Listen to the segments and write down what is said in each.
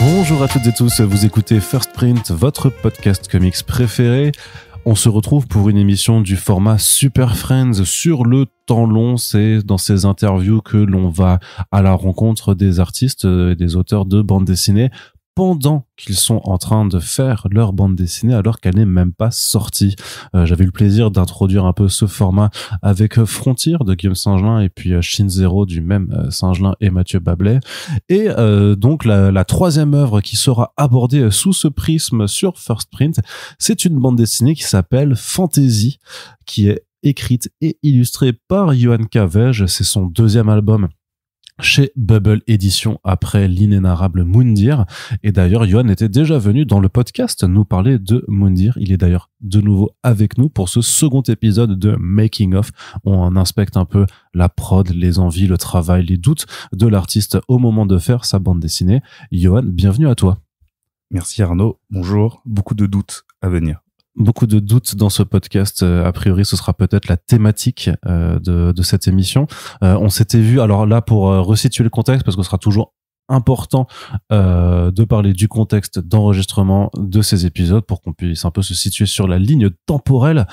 Bonjour à toutes et tous, vous écoutez First Print, votre podcast comics préféré. On se retrouve pour une émission du format Super Friends sur le temps long. C'est dans ces interviews que l'on va à la rencontre des artistes et des auteurs de bande dessinée pendant qu'ils sont en train de faire leur bande dessinée alors qu'elle n'est même pas sortie. J'avais eu le plaisir d'introduire un peu ce format avec Frontier de Guillaume Singelin et puis Shin Zero du même Singelin et Mathieu Bablet. Et donc la troisième œuvre qui sera abordée sous ce prisme sur First Print, c'est une bande dessinée qui s'appelle Fantasy, qui est écrite et illustrée par Yohan Cavej. C'est son deuxième album chez Bubble Edition après l'inénarrable Moundir. Et d'ailleurs, Yohan était déjà venu dans le podcast nous parler de Moundir. Il est d'ailleurs de nouveau avec nous pour ce second épisode de Making of. On inspecte un peu la prod, les envies, le travail, les doutes de l'artiste au moment de faire sa bande dessinée. Yohan, bienvenue à toi. Merci Arnaud, bonjour. Beaucoup de doutes à venir. Beaucoup de doutes dans ce podcast. A priori, ce sera peut-être la thématique de cette émission. On s'était vu, alors là, pour resituer le contexte, parce que ce sera toujours important de parler du contexte d'enregistrement de ces épisodes pour qu'on puisse un peu se situer sur la ligne temporelle.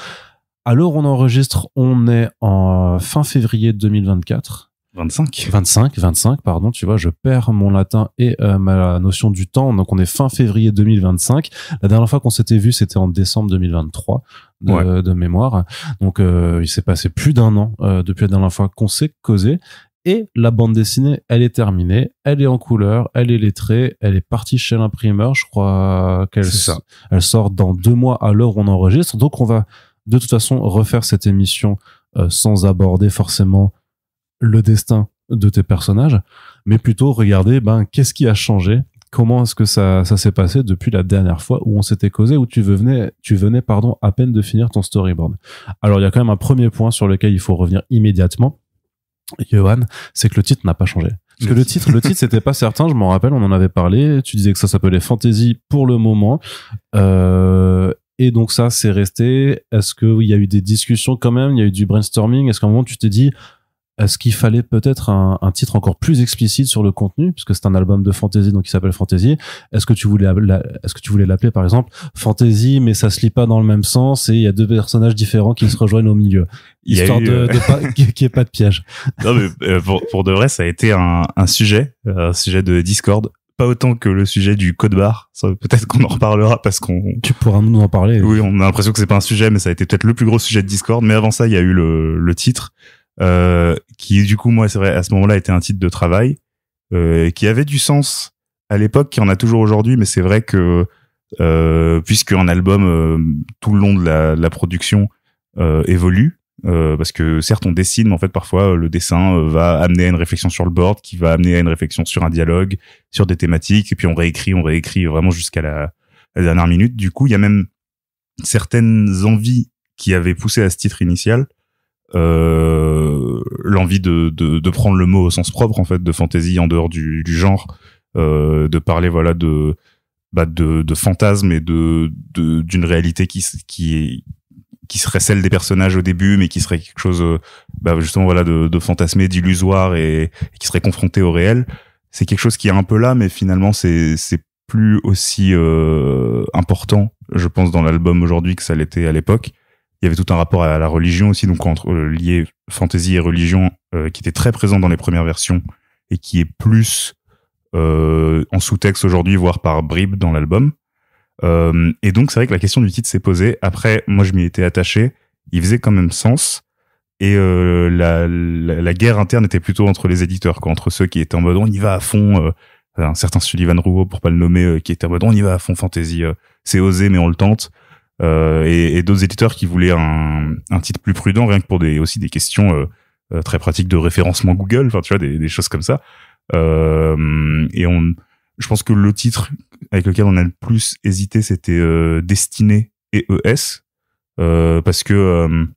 À l'heure où on enregistre, on est en fin février 2024. 25, pardon, tu vois, je perds mon latin et ma notion du temps, donc on est fin février 2025. La dernière fois qu'on s'était vu, c'était en décembre 2023 de mémoire, donc il s'est passé plus d'un an depuis la dernière fois qu'on s'est causé, et la bande dessinée, elle est terminée, elle est en couleur, elle est lettrée, elle est partie chez l'imprimeur, je crois elle sort dans 2 mois à l'heure où on enregistre, donc on va de toute façon refaire cette émission sans aborder forcément le destin de tes personnages, mais plutôt regarder qu'est-ce qui a changé, comment est-ce que ça s'est passé depuis la dernière fois où on s'était causé, où tu venais à peine de finir ton storyboard. Alors il y a quand même un premier point sur lequel il faut revenir immédiatement, Yohan, c'est que le titre n'a pas changé. Parce que le titre c'était pas certain, je m'en rappelle, on en avait parlé, tu disais que ça s'appelait Fantasy pour le moment, et donc ça c'est resté. Est-ce qu'il y a eu des discussions quand même, il y a eu du brainstorming, est-ce qu'à un moment tu t'es dit est-ce qu'il fallait peut-être un titre encore plus explicite sur le contenu, puisque c'est un album de fantasy, donc il s'appelle Fantasy. Est-ce que tu voulais l'appeler par exemple Fantasy, mais ça se lit pas dans le même sens et il y a 2 personnages différents qui se rejoignent au milieu, histoire de pas qu'il y ait pas de piège. Non mais pour de vrai, ça a été un sujet de Discord. Pas autant que le sujet du code barre. Ça, peut-être qu'on en reparlera parce tu pourras nous en parler. Oui, on a l'impression que c'est pas un sujet, mais ça a été peut-être le plus gros sujet de Discord. Mais avant ça, il y a eu le titre. Qui du coup moi c'est vrai à ce moment-là était un titre de travail qui avait du sens à l'époque, qui en a toujours aujourd'hui, mais c'est vrai que puisque un album tout le long de la production évolue, parce que certes on dessine, mais en fait parfois le dessin va amener à une réflexion sur le board, qui va amener à une réflexion sur un dialogue, sur des thématiques, et puis on réécrit vraiment jusqu'à la dernière minute. Du coup il y a même certaines envies qui avaient poussé à ce titre initial, l'envie de prendre le mot au sens propre en fait, de fantasy en dehors du genre, de parler voilà de fantasme et d'une réalité qui serait celle des personnages au début, mais qui serait quelque chose justement voilà de fantasmé, d'illusoire et qui serait confronté au réel. C'est quelque chose qui est un peu là, mais finalement c'est plus aussi important, je pense, dans l'album aujourd'hui que ça l'était à l'époque. Il y avait tout un rapport à la religion aussi, donc entre lié fantasy et religion, qui était très présent dans les premières versions et qui est plus en sous-texte aujourd'hui, voire par bribes dans l'album. Et donc c'est vrai que la question du titre s'est posée. Après, moi je m'y étais attaché, il faisait quand même sens, et la guerre interne était plutôt entre les éditeurs, quoi, entre ceux qui étaient en mode on y va à fond, un certain Sullivan Rouault pour pas le nommer, qui était en mode on y va à fond fantasy, c'est osé mais on le tente. Et d'autres éditeurs qui voulaient un titre plus prudent, rien que pour aussi des questions très pratiques de référencement Google, enfin tu vois, des choses comme ça. Je pense que le titre avec lequel on a le plus hésité, c'était Destiné et ES, parce que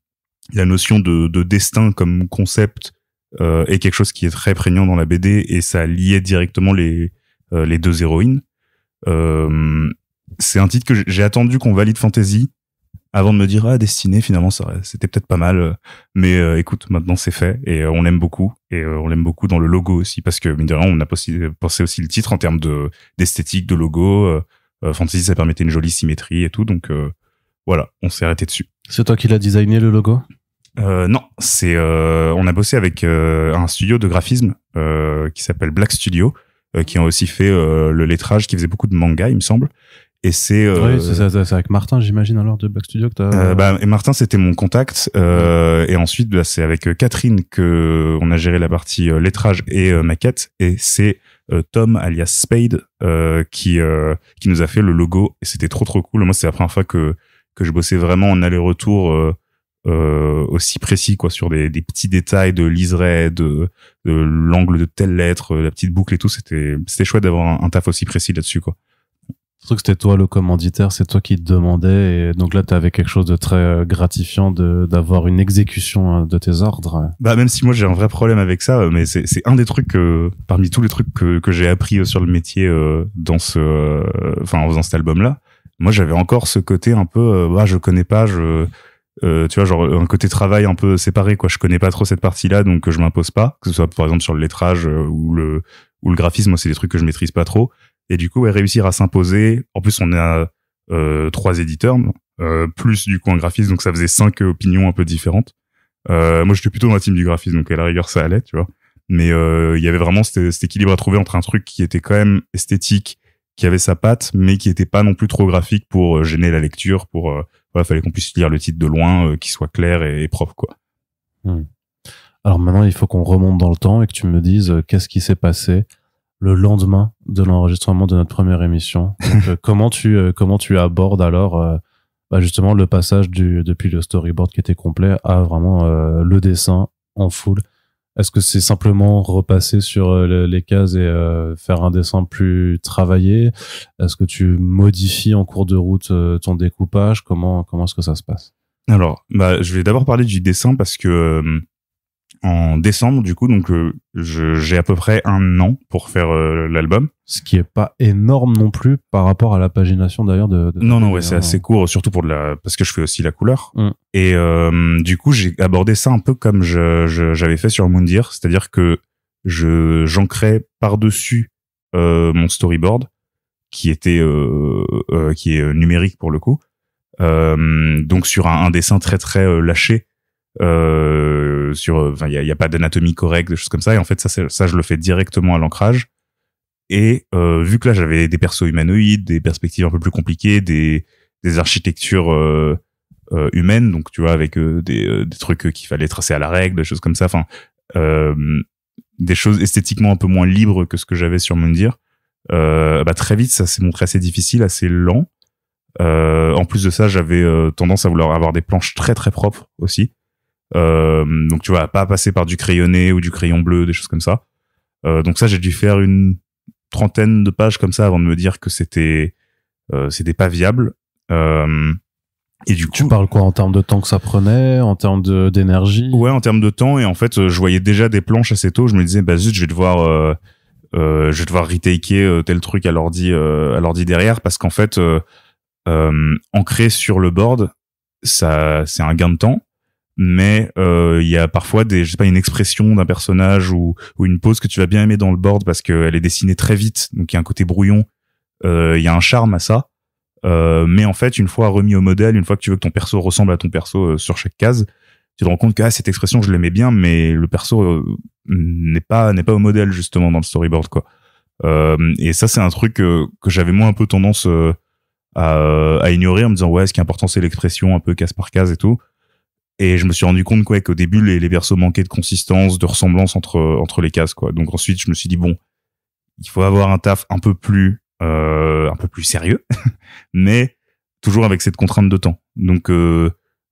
la notion de destin comme concept est quelque chose qui est très prégnant dans la BD, et ça liait directement les 2 héroïnes. C'est un titre que j'ai attendu qu'on valide Fantasy avant de me dire Destiné finalement c'était peut-être pas mal, mais écoute, maintenant c'est fait et on l'aime beaucoup, et on l'aime beaucoup dans le logo aussi, parce que mine de rien on a pensé aussi le titre en termes d'esthétique, de logo. Fantasy, ça permettait une jolie symétrie et tout, donc voilà, on s'est arrêté dessus. C'est toi qui l'as designé, le logo? Non, on a bossé avec un studio de graphisme qui s'appelle Black Studio, qui ont aussi fait le lettrage, qui faisait beaucoup de manga, il me semble. Et c'est oui, c'est avec Martin, j'imagine, alors, de Black Studio que t'as. Et Martin, c'était mon contact, et ensuite c'est avec Catherine que on a géré la partie lettrage et maquette, et c'est Tom alias Spade qui nous a fait le logo, et c'était trop cool. Moi, c'est la première fois que je bossais vraiment en aller-retour aussi précis, quoi, sur des petits détails de liseré, de l'angle de telle lettre, la petite boucle et tout. C'était chouette d'avoir un taf aussi précis là-dessus, quoi. Surtout que c'était toi le commanditaire, c'est toi qui te demandais, et donc là t'avais quelque chose de très gratifiant d'avoir une exécution de tes ordres. Même si moi j'ai un vrai problème avec ça, mais c'est un des trucs parmi tous les trucs que j'ai appris sur le métier en faisant cet album-là. Moi j'avais encore ce côté un peu je connais pas, tu vois, genre un côté travail un peu séparé, quoi. Je connais pas trop cette partie-là, donc je m'impose pas, que ce soit par exemple sur le lettrage ou le graphisme. Moi c'est des trucs que je maîtrise pas trop. Et du coup, réussir à s'imposer. En plus, on a 3 éditeurs, plus du coup un graphiste, donc ça faisait 5 opinions un peu différentes. Moi, j'étais plutôt dans la team du graphisme, donc à la rigueur, ça allait, tu vois. Mais il y avait vraiment cet équilibre à trouver entre un truc qui était quand même esthétique, qui avait sa patte, mais qui était pas non plus trop graphique pour gêner la lecture. Fallait qu'on puisse lire le titre de loin, qu'il soit clair et propre, quoi. Alors maintenant, il faut qu'on remonte dans le temps et que tu me dises qu'est-ce qui s'est passé le lendemain de l'enregistrement de notre première émission. Donc, comment tu abordes alors justement le passage depuis le storyboard qui était complet à vraiment le dessin en full? Est-ce que c'est simplement repasser sur les cases et faire un dessin plus travaillé? Est-ce que tu modifies en cours de route ton découpage? Comment est-ce que ça se passe? Alors, je vais d'abord parler du dessin parce que en décembre, du coup, donc j'ai à peu près 1 an pour faire l'album. Ce qui est pas énorme non plus par rapport à la pagination d'ailleurs de Non, ouais, c'est assez court, surtout parce que je fais aussi la couleur. Et du coup, j'ai abordé ça un peu comme j'avais fait sur Moondir, c'est-à-dire que j'ancrais par-dessus mon storyboard, qui est numérique pour le coup. Donc sur un dessin très très lâché. Il y a pas d'anatomie correcte, des choses comme ça, et en fait ça je le fais directement à l'ancrage. Et vu que là j'avais des persos humanoïdes, des perspectives un peu plus compliquées, des architectures humaines, donc tu vois, avec des trucs qu'il fallait tracer à la règle, des choses comme ça, des choses esthétiquement un peu moins libres que ce que j'avais sur Moondir. Très vite ça s'est montré assez difficile, assez lent. En plus de ça, j'avais tendance à vouloir avoir des planches très très propres aussi. Donc tu vois, pas passer par du crayonné ou du crayon bleu, des choses comme ça. Donc ça, j'ai dû faire une 30aine de pages comme ça avant de me dire que c'était pas viable. Et du coup, tu parles quoi en termes de temps que ça prenait, en termes d'énergie? Ouais, en termes de temps. Et en fait, je voyais déjà des planches assez tôt. Je me disais, zut, je vais devoir retaker tel truc à l'ordi derrière, parce qu'en fait, ancrer sur le board, ça, c'est un gain de temps. Mais il y a parfois une expression d'un personnage ou une pose que tu vas bien aimer dans le board parce qu'elle est dessinée très vite, donc il y a un côté brouillon, il y a un charme à ça. Mais en fait, une fois remis au modèle, une fois que tu veux que ton perso ressemble à ton perso sur chaque case, tu te rends compte que cette expression je l'aimais bien, mais le perso n'est pas au modèle justement dans le storyboard, quoi. Et ça, c'est un truc que j'avais moi un peu tendance à ignorer en me disant ce qui est important c'est l'expression un peu case par case et tout. Et je me suis rendu compte qu'au début les persos manquaient de consistance, de ressemblance entre les cases, quoi. Donc ensuite je me suis dit il faut avoir un taf un peu plus sérieux, mais toujours avec cette contrainte de temps. Donc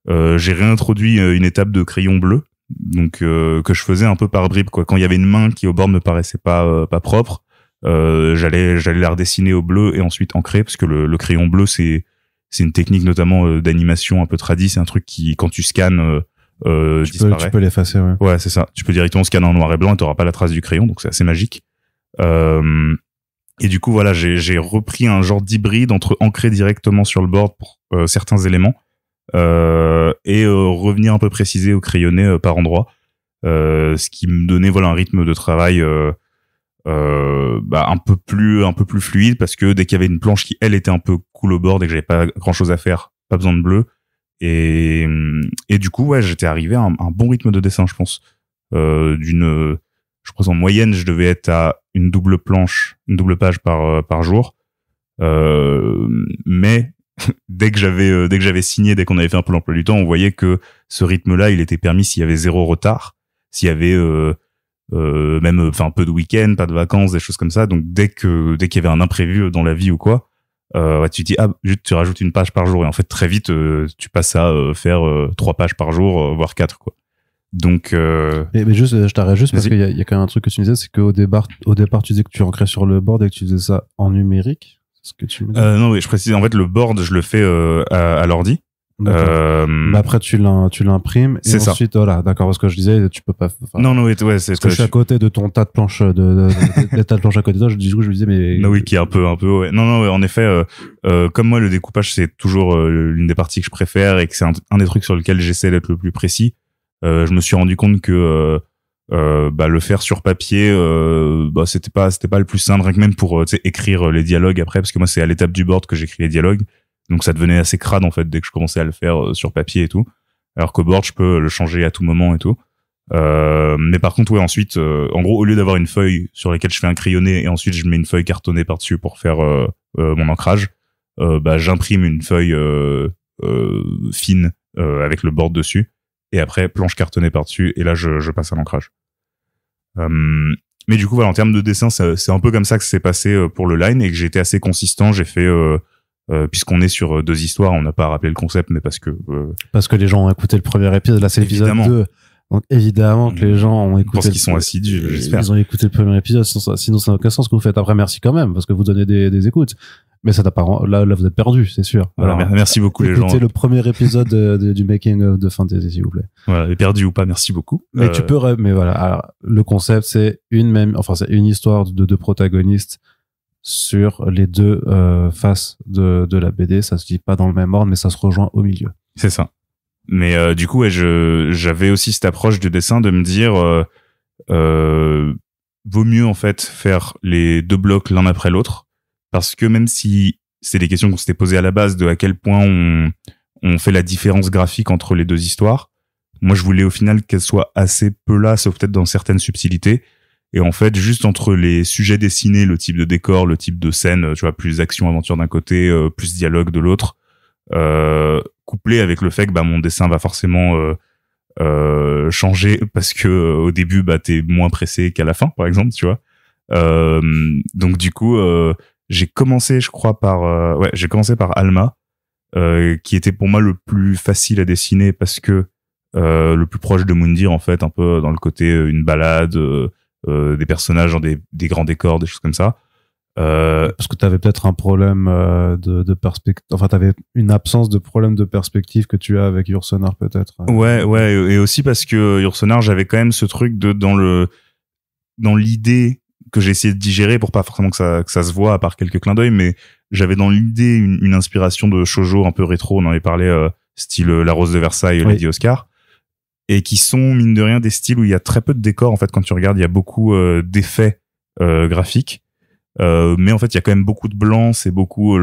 j'ai réintroduit une étape de crayon bleu, donc que je faisais un peu par bribes, quoi. Quand il y avait une main qui au bord ne paraissait pas propre, j'allais la redessiner au bleu et ensuite ancrer, parce que le crayon bleu c'est une technique notamment d'animation un peu tradie, c'est un truc qui, quand tu scannes, disparaît. Tu peux l'effacer, ouais. Ouais, c'est ça. Tu peux directement scanner en noir et blanc et t'auras pas la trace du crayon, donc c'est assez magique. Et du coup, voilà, j'ai repris un genre d'hybride entre ancrer directement sur le board pour certains éléments, et revenir un peu préciser au crayonné par endroit, ce qui me donnait voilà un rythme de travail un peu plus fluide, parce que dès qu'il y avait une planche qui elle était un peu cool au board et que j'avais pas grand chose à faire, pas besoin de bleu, et du coup ouais j'étais arrivé à un bon rythme de dessin, je pense. Je crois en moyenne je devais être à une double page par jour, mais dès que j'avais signé, dès qu'on avait fait un peu l'emploi du temps, on voyait que ce rythme-là il était permis s'il y avait 0 retard, s'il y avait même un peu de week-end, pas de vacances, des choses comme ça. Donc dès qu'il y avait un imprévu dans la vie ou quoi, tu te dis juste tu rajoutes une page par jour, et en fait très vite tu passes à faire 3 pages par jour, voire 4 quoi. Donc mais juste je t'arrête juste parce qu'il y a quand même un truc que tu me disais, c'est qu'au départ tu disais que tu ancrais sur le board et que tu faisais ça en numérique. C'est ce que tu me dis. Non, oui, je précise, en fait le board je le fais à l'ordi. Mais après tu l'imprimes et ensuite voilà, d'accord, parce que je disais tu peux pas non ouais c'est parce que je suis à côté de ton tas de planches des tas de planches à côté de toi, je me disais mais non oui, qui est un peu ouais. Non ouais, en effet comme moi le découpage c'est toujours l'une des parties que je préfère et que c'est un des trucs sur lequel j'essaie d'être le plus précis. Je me suis rendu compte que le faire sur papier c'était pas le plus simple, rien que même pour écrire les dialogues après, parce que moi c'est à l'étape du board que j'écris les dialogues. Donc ça devenait assez crade en fait dès que je commençais à le faire sur papier et tout. Alors qu'au board je peux le changer à tout moment et tout. Mais par contre ouais, ensuite en gros au lieu d'avoir une feuille sur laquelle je fais un crayonné et ensuite je mets une feuille cartonnée par-dessus pour faire mon ancrage, j'imprime une feuille fine avec le board dessus, et après planche cartonnée par-dessus, et là je passe à l'ancrage. Mais du coup voilà, en termes de dessin c'est un peu comme ça que c'est passé pour le line, et que j'ai été assez consistant. J'ai fait puisqu'on est sur 2 histoires, on n'a pas rappelé le concept, mais parce que les gens ont écouté le premier épisode, là c'est l'épisode 2, donc évidemment que les gens ont écouté. Je pense qu'ils sont assidus, j'espère. Ils ont écouté le premier épisode, sinon ça n'a aucun sens ce que vous faites. Après merci quand même, parce que vous donnez des écoutes, mais ça n'a pas, là vous êtes perdus, c'est sûr. Voilà, alors, merci beaucoup les gens. Écoutez le premier épisode du making of de Fantasy, s'il vous plaît. Voilà, perdu ou pas, merci beaucoup. Mais tu peux, mais voilà, alors, le concept c'est c'est une histoire de 2 protagonistes sur les 2 faces de la BD. Ça se dit pas dans le même ordre, mais ça se rejoint au milieu. C'est ça. Mais du coup, ouais, j'avais aussi cette approche du dessin de me dire vaut mieux en fait faire les 2 blocs l'un après l'autre, parce que même si c'est des questions qu'on s'était posées à la base de à quel point on fait la différence graphique entre les 2 histoires, moi je voulais au final qu'elle soit assez peu là, sauf peut-être dans certaines subtilités. Et en fait, juste entre les sujets dessinés, le type de décor, le type de scène, tu vois, plus action aventure d'un côté, plus dialogue de l'autre, couplé avec le fait que mon dessin va forcément changer, parce que au début t'es moins pressé qu'à la fin, par exemple, tu vois. Donc du coup j'ai commencé je crois par Alma, qui était pour moi le plus facile à dessiner, parce que le plus proche de Moundir en fait, un peu dans le côté une balade, des personnages dans des grands décors, des choses comme ça. Parce que t'avais peut-être un problème de perspective, enfin t'avais une absence de problème de perspective que tu as avec Yourcenar peut-être. Ouais, et aussi parce que Yourcenar, j'avais quand même ce truc dans l'idée que j'ai essayé de digérer, pour pas forcément que ça se voit à part quelques clins d'œil, mais j'avais dans l'idée une inspiration de shoujo un peu rétro, on en avait parlé, style La Rose de Versailles, Lady Oscar, et qui sont mine de rien des styles où il y a très peu de décors en fait. Quand tu regardes, il y a beaucoup d'effets graphiques, mais en fait il y a quand même beaucoup de blanc. C'est beaucoup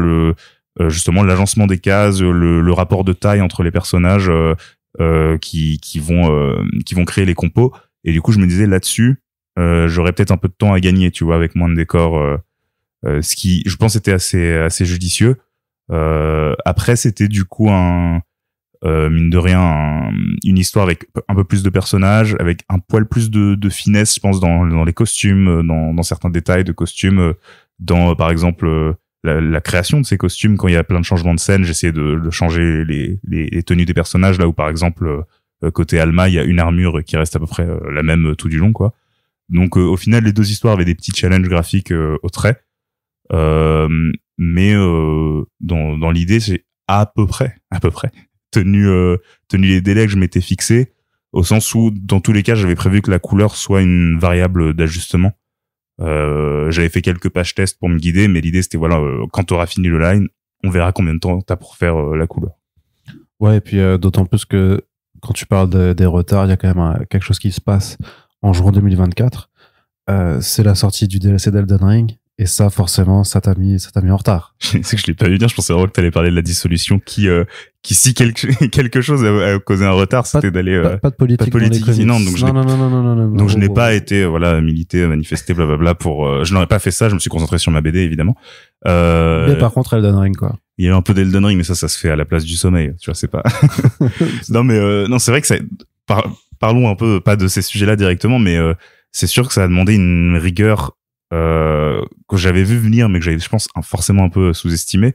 justement l'agencement des cases, le rapport de taille entre les personnages qui vont créer les compos. Et du coup je me disais là-dessus j'aurais peut-être un peu de temps à gagner, tu vois, avec moins de décors, ce qui je pense était assez judicieux. Après c'était du coup mine de rien une histoire avec un peu plus de personnages, avec un poil plus de finesse, je pense, dans les costumes, dans certains détails de costumes, dans par exemple la création de ces costumes. Quand il y a plein de changements de scène, j'essaie de changer les tenues des personnages, là où par exemple côté Alma il y a une armure qui reste à peu près la même tout du long, quoi. Donc au final les 2 histoires avaient des petits challenges graphiques au trait, mais dans l'idée j'ai à peu près tenu les délais que je m'étais fixés, au sens où dans tous les cas j'avais prévu que la couleur soit une variable d'ajustement. J'avais fait quelques pages tests pour me guider, mais l'idée c'était voilà, quand t'auras fini le line, on verra combien de temps t'as pour faire la couleur. Ouais, et puis d'autant plus que quand tu parles des retards, il y a quand même quelque chose qui se passe en juin 2024. C'est la sortie du DLC d'Elden Ring. Et ça, forcément, ça t'a mis en retard. C'est que je l'ai pas vu venir. Je pensais vraiment que t'allais parler de la dissolution qui si quelque chose a causé un retard, c'était d'aller pas de politique. Pas de politique ici, non. Donc non. Donc je n'ai pas été militer, manifester, blablabla pour. Je n'aurais pas fait ça. Je me suis concentré sur ma BD évidemment. Mais par contre, Elden Ring quoi. Il y a un peu d'Elden Ring, mais ça se fait à la place du sommeil. Tu vois, c'est pas. Non mais non, c'est vrai que ça. Parlons un peu pas de ces sujets-là directement, mais c'est sûr que ça a demandé une rigueur. Que j'avais vu venir mais que j'avais je pense forcément un peu sous-estimé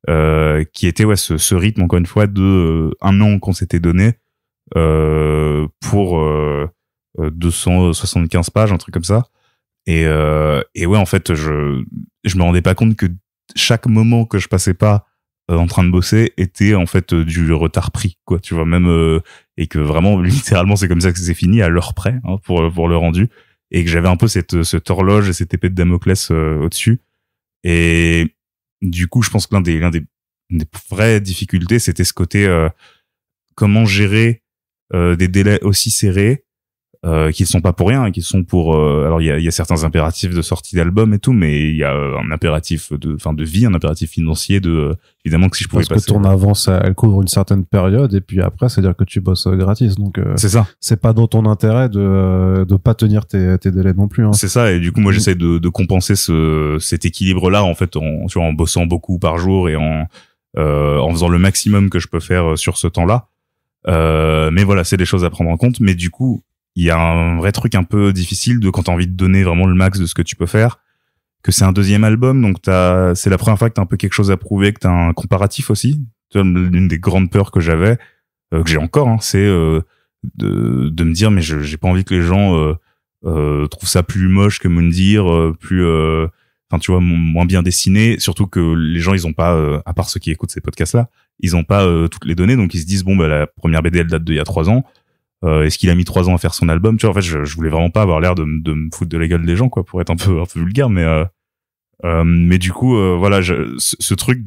qui était ce rythme encore une fois de un an qu'on s'était donné pour 275 pages, un truc comme ça, et ouais, en fait je me rendais pas compte que chaque moment que je passais pas en train de bosser était en fait du retard pris, quoi, tu vois, même et que vraiment littéralement c'est comme ça que c'est fini à l'heure près, hein, pour le rendu, et que j'avais un peu cette horloge et cette épée de Damoclès au-dessus. Et du coup, je pense que l'un des vraies difficultés, c'était ce côté comment gérer des délais aussi serrés qui ne sont pas pour rien, hein, qui sont pour alors il y a certains impératifs de sortie d'album et tout, mais il y a un impératif de vie, un impératif financier évidemment que si je pouvais passer, parce que ton avance elle couvre une certaine période et puis après c'est à dire que tu bosses gratis, donc c'est ça, c'est pas dans ton intérêt de pas tenir tes délais non plus, hein. C'est ça, et du coup moi j'essaie de compenser cet équilibre là en fait en bossant beaucoup par jour et en faisant le maximum que je peux faire sur ce temps là, mais voilà, c'est des choses à prendre en compte. Mais du coup il y a un vrai truc un peu difficile de quand t'as envie de donner vraiment le max de ce que tu peux faire, que c'est un deuxième album, donc c'est la première fois que t'as un peu quelque chose à prouver, que t'as un comparatif aussi. L'une des grandes peurs que j'avais, que j'ai encore, hein, c'est de me dire mais j'ai pas envie que les gens trouvent ça plus moche que Moundir, plus enfin tu vois, moins bien dessiné, surtout que les gens ils ont pas à part ceux qui écoutent ces podcasts là, ils ont pas toutes les données, donc ils se disent bon bah la première BD elle date d'il y a 3 ans. Est-ce qu'il a mis 3 ans à faire son album? Tu vois, en fait, je voulais vraiment pas avoir l'air de me foutre de la gueule des gens, quoi, pour être un peu vulgaire, mais du coup, voilà, ce truc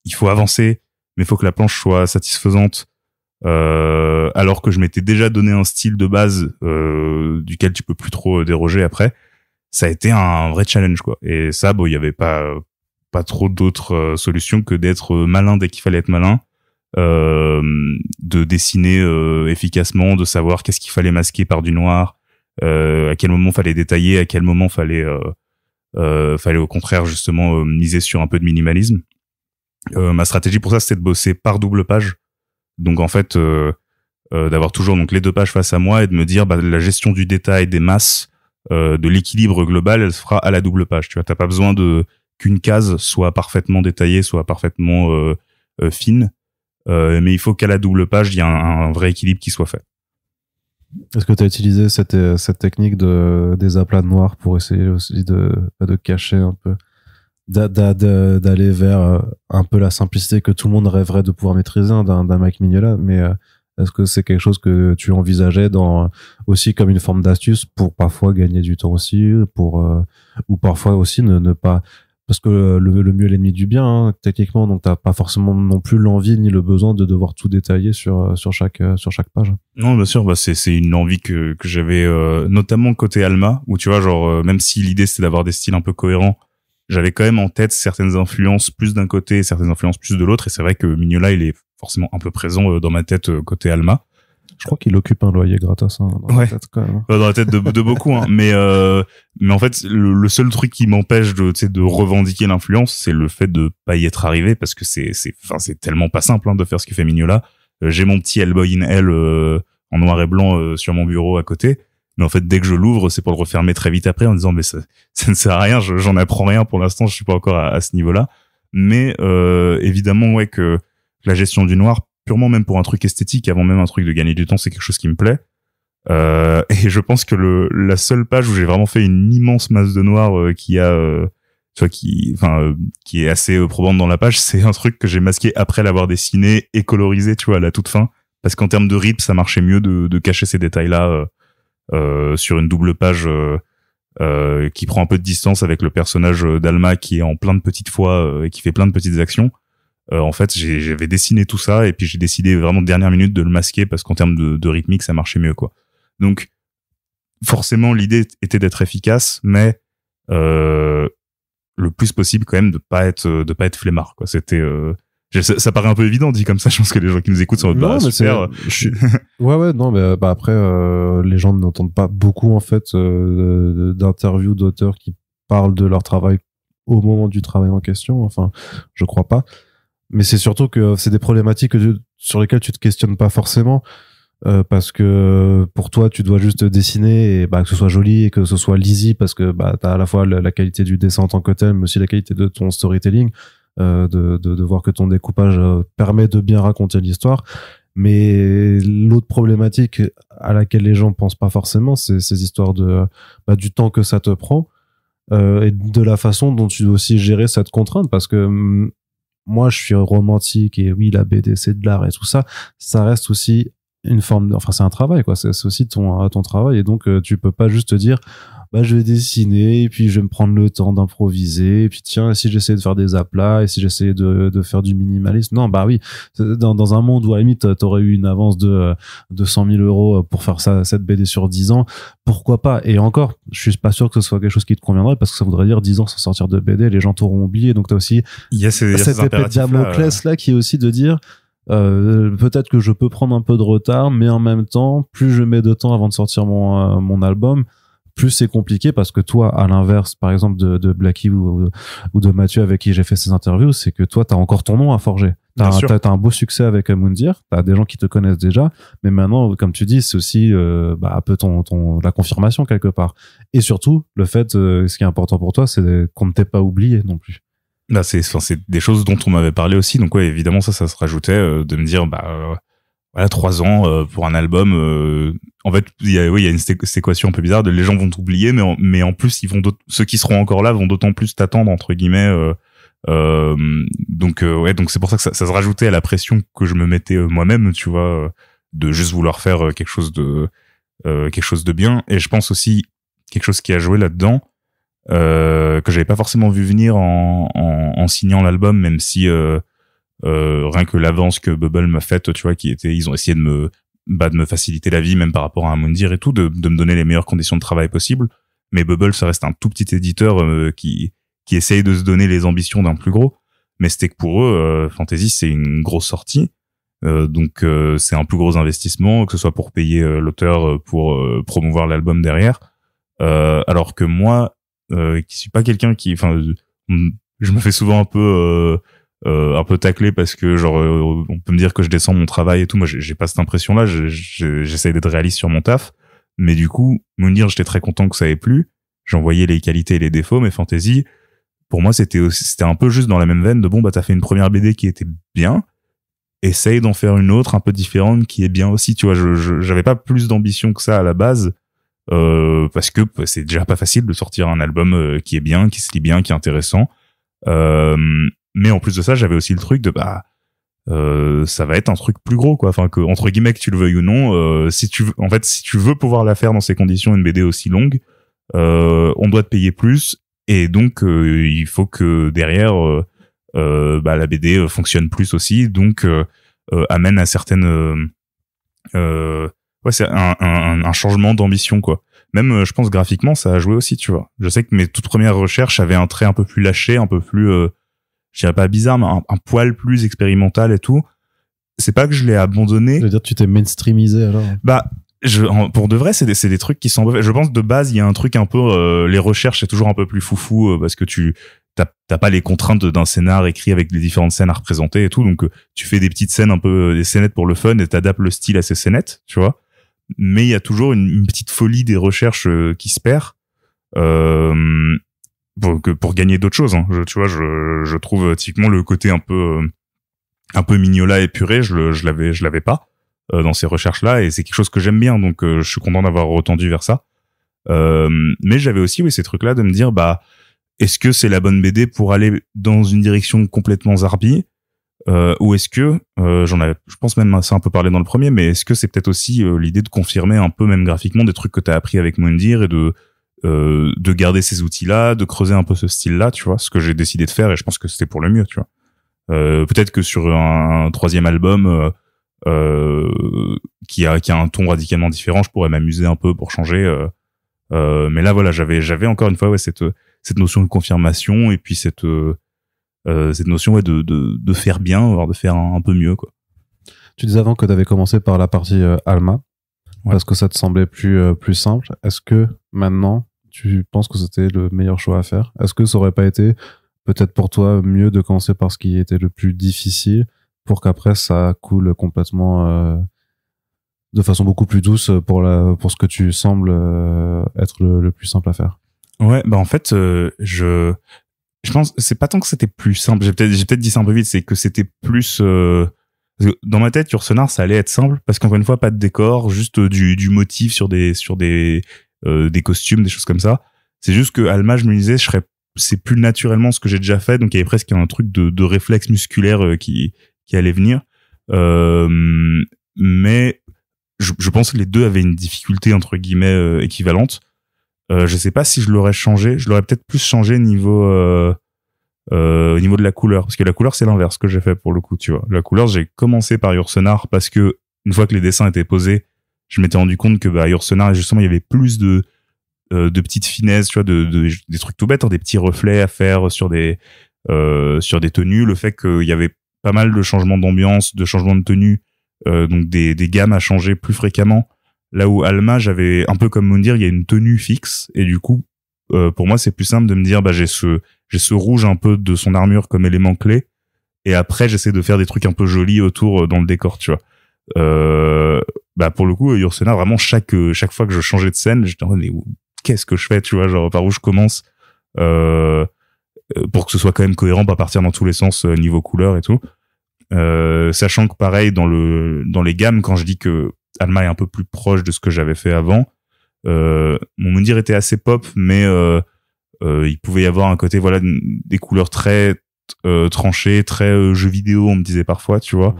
il faut avancer, mais il faut que la planche soit satisfaisante, alors que je m'étais déjà donné un style de base, duquel tu peux plus trop déroger après. Ça a été un vrai challenge, quoi. Et ça, bon, il y avait pas trop d'autres solutions que d'être malin dès qu'il fallait être malin. De dessiner efficacement, de savoir qu'est-ce qu'il fallait masquer par du noir, à quel moment fallait détailler, à quel moment fallait au contraire justement miser sur un peu de minimalisme. Ma stratégie pour ça, c'était de bosser par double page, donc en fait d'avoir toujours donc les 2 pages face à moi et de me dire la gestion du détail, des masses, de l'équilibre global, elle se fera à la double page. Tu vois, t'as pas besoin qu'une case soit parfaitement détaillée, soit parfaitement fine. Mais il faut qu'à la double page, il y ait un vrai équilibre qui soit fait. Est-ce que tu as utilisé cette technique des aplats noirs pour essayer aussi de cacher un peu, d'aller vers un peu la simplicité que tout le monde rêverait de pouvoir maîtriser, hein, d'un Mike Mignola, mais est-ce que c'est quelque chose que tu envisageais aussi comme une forme d'astuce pour parfois gagner du temps aussi, ou parfois aussi ne pas, parce que le mieux est l'ennemi du bien, hein, techniquement, donc t'as pas forcément non plus l'envie ni le besoin de devoir tout détailler sur chaque page. Non, bien sûr, c'est une envie que j'avais notamment côté Alma, où tu vois, genre même si l'idée c'était d'avoir des styles un peu cohérents, j'avais quand même en tête certaines influences plus d'un côté et certaines influences plus de l'autre, et c'est vrai que Mignola il est forcément un peu présent dans ma tête côté Alma. Je crois qu'il occupe un loyer gratos, hein, dans la tête quand même. Dans la tête de beaucoup, hein. Mais en fait, le seul truc qui m'empêche de revendiquer l'influence, c'est le fait de pas y être arrivé, parce que c'est tellement pas simple, hein, de faire ce que fait Mignola. J'ai mon petit Hellboy in Hell en noir et blanc sur mon bureau à côté, mais en fait dès que je l'ouvre, c'est pour le refermer très vite après en disant mais ça ne sert à rien, j'en apprends rien pour l'instant, je suis pas encore à ce niveau-là. Mais évidemment, ouais, que la gestion du noir, purement même pour un truc esthétique, avant même un truc de gagner du temps, c'est quelque chose qui me plaît. Et je pense que la seule page où j'ai vraiment fait une immense masse de noir qui est assez probante dans la page, c'est un truc que j'ai masqué après l'avoir dessiné et colorisé, tu vois, à la toute fin, parce qu'en termes de rythme, ça marchait mieux de cacher ces détails-là sur une double page qui prend un peu de distance avec le personnage d'Alma qui est en plein de petites fois et qui fait plein de petites actions. En fait, j'avais dessiné tout ça et puis j'ai décidé vraiment de dernière minute de le masquer parce qu'en termes de rythmique, ça marchait mieux, quoi. Donc, forcément, l'idée était d'être efficace, mais le plus possible quand même de pas être flemmard, quoi. C'était ça paraît un peu évident dit comme ça. Je pense que les gens qui nous écoutent sont bah super. Ouais, non, mais bah après les gens n'entendent pas beaucoup en fait d'interviews d'auteurs qui parlent de leur travail au moment du travail en question. Enfin, je crois pas. Mais c'est surtout que c'est des problématiques sur lesquelles tu te questionnes pas forcément. Parce que pour toi tu dois juste dessiner et bah que ce soit joli et que ce soit lisible parce que bah t'as à la fois la qualité du dessin en tant que tel mais aussi la qualité de ton storytelling, de voir que ton découpage permet de bien raconter l'histoire. Mais l'autre problématique à laquelle les gens pensent pas forcément, c'est ces histoires de du temps que ça te prend et de la façon dont tu dois aussi gérer cette contrainte parce que moi je suis romantique et oui la BD c'est de l'art et tout ça, ça reste aussi une forme enfin c'est un travail quoi, c'est aussi ton travail et donc tu peux pas juste te dire je vais dessiner et puis je vais me prendre le temps d'improviser et puis tiens, et si j'essayais de faire des aplats et si j'essayais de faire du minimalisme, non oui, dans un monde où à la limite t'aurais eu une avance de 100 000 euros pour faire cette BD sur 10 ans, pourquoi pas. Et encore, je suis pas sûr que ce soit quelque chose qui te conviendrait parce que ça voudrait dire 10 ans sans sortir de BD, les gens t'auront oublié, donc t'as aussi cette épée de Damoclès là qui est aussi de dire peut-être que je peux prendre un peu de retard, mais en même temps, plus je mets de temps avant de sortir mon album, plus c'est compliqué parce que toi, à l'inverse, par exemple de Blacky ou de Mathieu avec qui j'ai fait ces interviews, c'est que toi, t'as encore ton nom à forger. T'as un beau succès avec Moundir, t'as des gens qui te connaissent déjà, mais maintenant, comme tu dis, c'est aussi un peu la confirmation quelque part. Et surtout, le fait, ce qui est important pour toi, c'est qu'on ne t'ait pas oublié non plus. Là, c'est des choses dont on m'avait parlé aussi, donc ouais, évidemment ça se rajoutait de me dire voilà 3 ans pour un album. En fait, il y a une cette équation un peu bizarre de les gens vont t'oublier, mais en plus ceux qui seront encore là vont d'autant plus t'attendre entre guillemets. Donc c'est pour ça que ça se rajoutait à la pression que je me mettais moi-même, tu vois, de juste vouloir faire quelque chose de bien. Et je pense aussi quelque chose qui a joué là-dedans. Que j'avais pas forcément vu venir en signant l'album, même si rien que l'avance que Bubble m'a faite, tu vois, ils ont essayé de me faciliter la vie, même par rapport à Moundir et tout, de me donner les meilleures conditions de travail possibles. Mais Bubble, ça reste un tout petit éditeur qui essaye de se donner les ambitions d'un plus gros. Mais c'était que pour eux, Fantasy, c'est une grosse sortie. Donc c'est un plus gros investissement, que ce soit pour payer l'auteur, pour promouvoir l'album derrière. Alors que moi, qui suis pas quelqu'un je me fais souvent un peu tacler parce que genre on peut me dire que je descends mon travail et tout. Moi j'ai pas cette impression là, j'essaye d'être réaliste sur mon taf, mais du coup Moundir, j'étais très content que ça ait plu, j'envoyais les qualités et les défauts, mais Fantasy pour moi c'était un peu juste dans la même veine de t'as fait une première BD qui était bien, essaye d'en faire une autre un peu différente qui est bien aussi, tu vois. J'avais pas plus d'ambition que ça à la base. Parce que c'est déjà pas facile de sortir un album qui est bien, qui se lit bien, qui est intéressant. Mais en plus de ça, j'avais aussi le truc de ça va être un truc plus gros, quoi. Enfin, que entre guillemets, que tu le veuilles ou non, si tu veux pouvoir la faire dans ces conditions, une BD aussi longue, on doit te payer plus, et donc il faut que derrière la BD fonctionne plus aussi, donc amène à certaines c'est un changement d'ambition, quoi. Même je pense graphiquement ça a joué aussi, tu vois. Je sais que mes toutes premières recherches avaient un trait un peu plus lâché, un peu plus je dirais pas bizarre, mais un poil plus expérimental et tout. C'est pas que je l'ai abandonné. Je veux dire, tu t'es mainstreamisé alors. Pour de vrai, c'est des trucs qui sont, je pense, de base, il y a un truc un peu les recherches, c'est toujours un peu plus foufou parce que t'as pas les contraintes d'un scénar écrit avec les différentes scènes à représenter et tout, donc tu fais des petites scènes un peu, des scénettes pour le fun et t'adaptes le style à ces scénettes, tu vois. Mais il y a toujours une petite folie des recherches qui se perd pour gagner d'autres choses, hein. Je trouve typiquement le côté un peu mignola épuré, je l'avais pas dans ces recherches là, et c'est quelque chose que j'aime bien, donc je suis content d'avoir retendu vers ça. Mais j'avais aussi ces trucs là de me dire est-ce que c'est la bonne BD pour aller dans une direction complètement zarbi, ou est-ce que je pense même ça un peu parlé dans le premier, mais est-ce que c'est peut-être aussi l'idée de confirmer un peu même graphiquement des trucs que t'as appris avec Moundir et de garder ces outils-là, de creuser un peu ce style-là, tu vois, ce que j'ai décidé de faire, et je pense que c'était pour le mieux, tu vois. Peut-être que sur un troisième album qui a un ton radicalement différent, je pourrais m'amuser un peu pour changer. Mais là, voilà, j'avais encore une fois cette notion de confirmation et puis cette notion de faire bien, voire de faire un peu mieux, quoi. Tu disais avant que tu avais commencé par la partie Alma, parce que ça te semblait plus simple. Est-ce que maintenant, tu penses que c'était le meilleur choix à faire? Est-ce que ça aurait pas été peut-être pour toi mieux de commencer par ce qui était le plus difficile pour qu'après ça coule complètement de façon beaucoup plus douce pour ce que tu sembles être le plus simple à faire? Ouais, bah en fait, je pense c'est pas tant que c'était plus simple. J'ai peut-être dit ça un peu vite, c'est que c'était plus parce que dans ma tête, Your Sonar, ça allait être simple parce qu'encore une fois, pas de décor, juste du motif sur des costumes, des choses comme ça. C'est juste que Alma, je me disais, c'est plus naturellement ce que j'ai déjà fait, donc il y avait presque un truc de réflexe musculaire qui allait venir. Mais je pense que les deux avaient une difficulté entre guillemets équivalente. Je sais pas si je l'aurais changé. Je l'aurais peut-être plus changé au niveau de la couleur, parce que la couleur c'est l'inverse que j'ai fait pour le coup, tu vois. La couleur, j'ai commencé par Your Sonar parce que une fois que les dessins étaient posés, je m'étais rendu compte que Your Sonar, justement, il y avait plus de petites finesses, tu vois, des trucs tout bêtes, hein, des petits reflets à faire sur des tenues, le fait qu'il y avait pas mal de changements d'ambiance, de changements de tenue, donc des gammes à changer plus fréquemment. Là où Alma, j'avais un peu comme Moundir, il y a une tenue fixe et du coup, pour moi, c'est plus simple de me dire, j'ai ce rouge un peu de son armure comme élément clé, et après j'essaie de faire des trucs un peu jolis autour dans le décor, tu vois. Pour le coup, Your Sonar, vraiment chaque fois que je changeais de scène, j'étais en mode, mais qu'est-ce que je fais, tu vois, genre par où je commence, pour que ce soit quand même cohérent, pas partir dans tous les sens niveau couleur et tout. Sachant que pareil dans les gammes, quand je dis que Alma est un peu plus proche de ce que j'avais fait avant, mon Moundir était assez pop, mais il pouvait y avoir un côté, voilà, des couleurs très tranchées, très jeux vidéo, on me disait parfois, tu vois.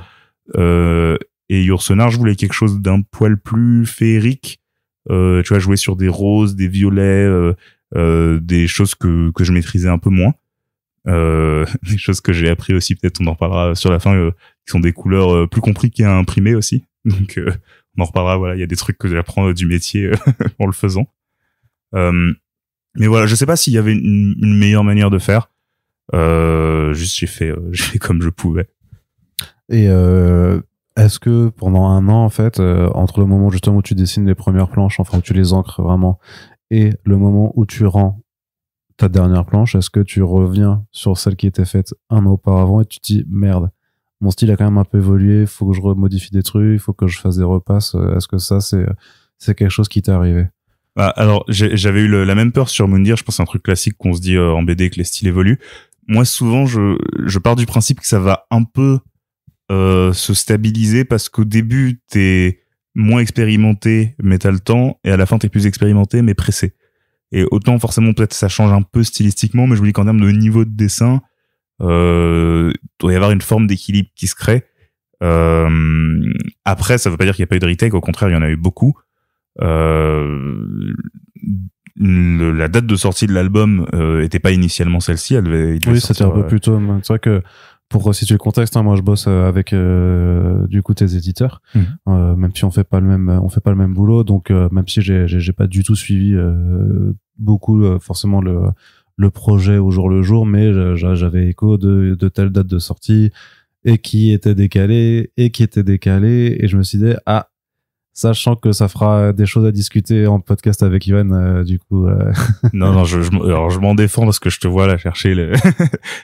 Et Your Sonar, je voulais quelque chose d'un poil plus féerique, tu vois, jouer sur des roses, des violets, des choses que je maîtrisais un peu moins, des choses que j'ai appris aussi, peut-être on en reparlera sur la fin, qui sont des couleurs plus compliquées à imprimer aussi, donc on en reparlera. Voilà, il y a des trucs que j'apprends du métier en le faisant. Mais voilà, je sais pas s'il y avait une meilleure manière de faire. Juste j'ai fait comme je pouvais. Et est-ce que pendant un an, en fait, entre le moment justement où tu dessines les premières planches, enfin où tu les ancres vraiment, et le moment où tu rends ta dernière planche, est-ce que tu reviens sur celle qui était faite un an auparavant et tu te dis merde, mon style a quand même un peu évolué, il faut que je remodifie des trucs, il faut que je fasse des repasses. Est-ce que ça c'est quelque chose qui t'est arrivé? Alors j'avais eu la même peur sur Moundir. Je pense que c'est un truc classique qu'on se dit en BD, que les styles évoluent. Moi souvent je pars du principe que ça va un peu se stabiliser, parce qu'au début t'es moins expérimenté mais t'as le temps, et à la fin t'es plus expérimenté mais pressé. Et autant forcément peut-être ça change un peu stylistiquement, mais je vous dis qu'en termes de niveau de dessin, doit y avoir une forme d'équilibre qui se crée. Après ça veut pas dire qu'il n'y a pas eu de retake, au contraire il y en a eu beaucoup. La date de sortie de l'album était pas initialement celle-ci, oui, c'était un peu plus tôt. C'est vrai que pour situer le contexte, hein, moi je bosse avec du coup tes éditeurs, même si on fait pas le même boulot, donc même si j'ai pas du tout suivi beaucoup forcément le projet au jour le jour, mais j'avais écho de telle date de sortie et qui était décalé, et je me suis dit sachant que ça fera des choses à discuter en podcast avec Ivan, du coup. Non, alors je m'en défends parce que je te vois là chercher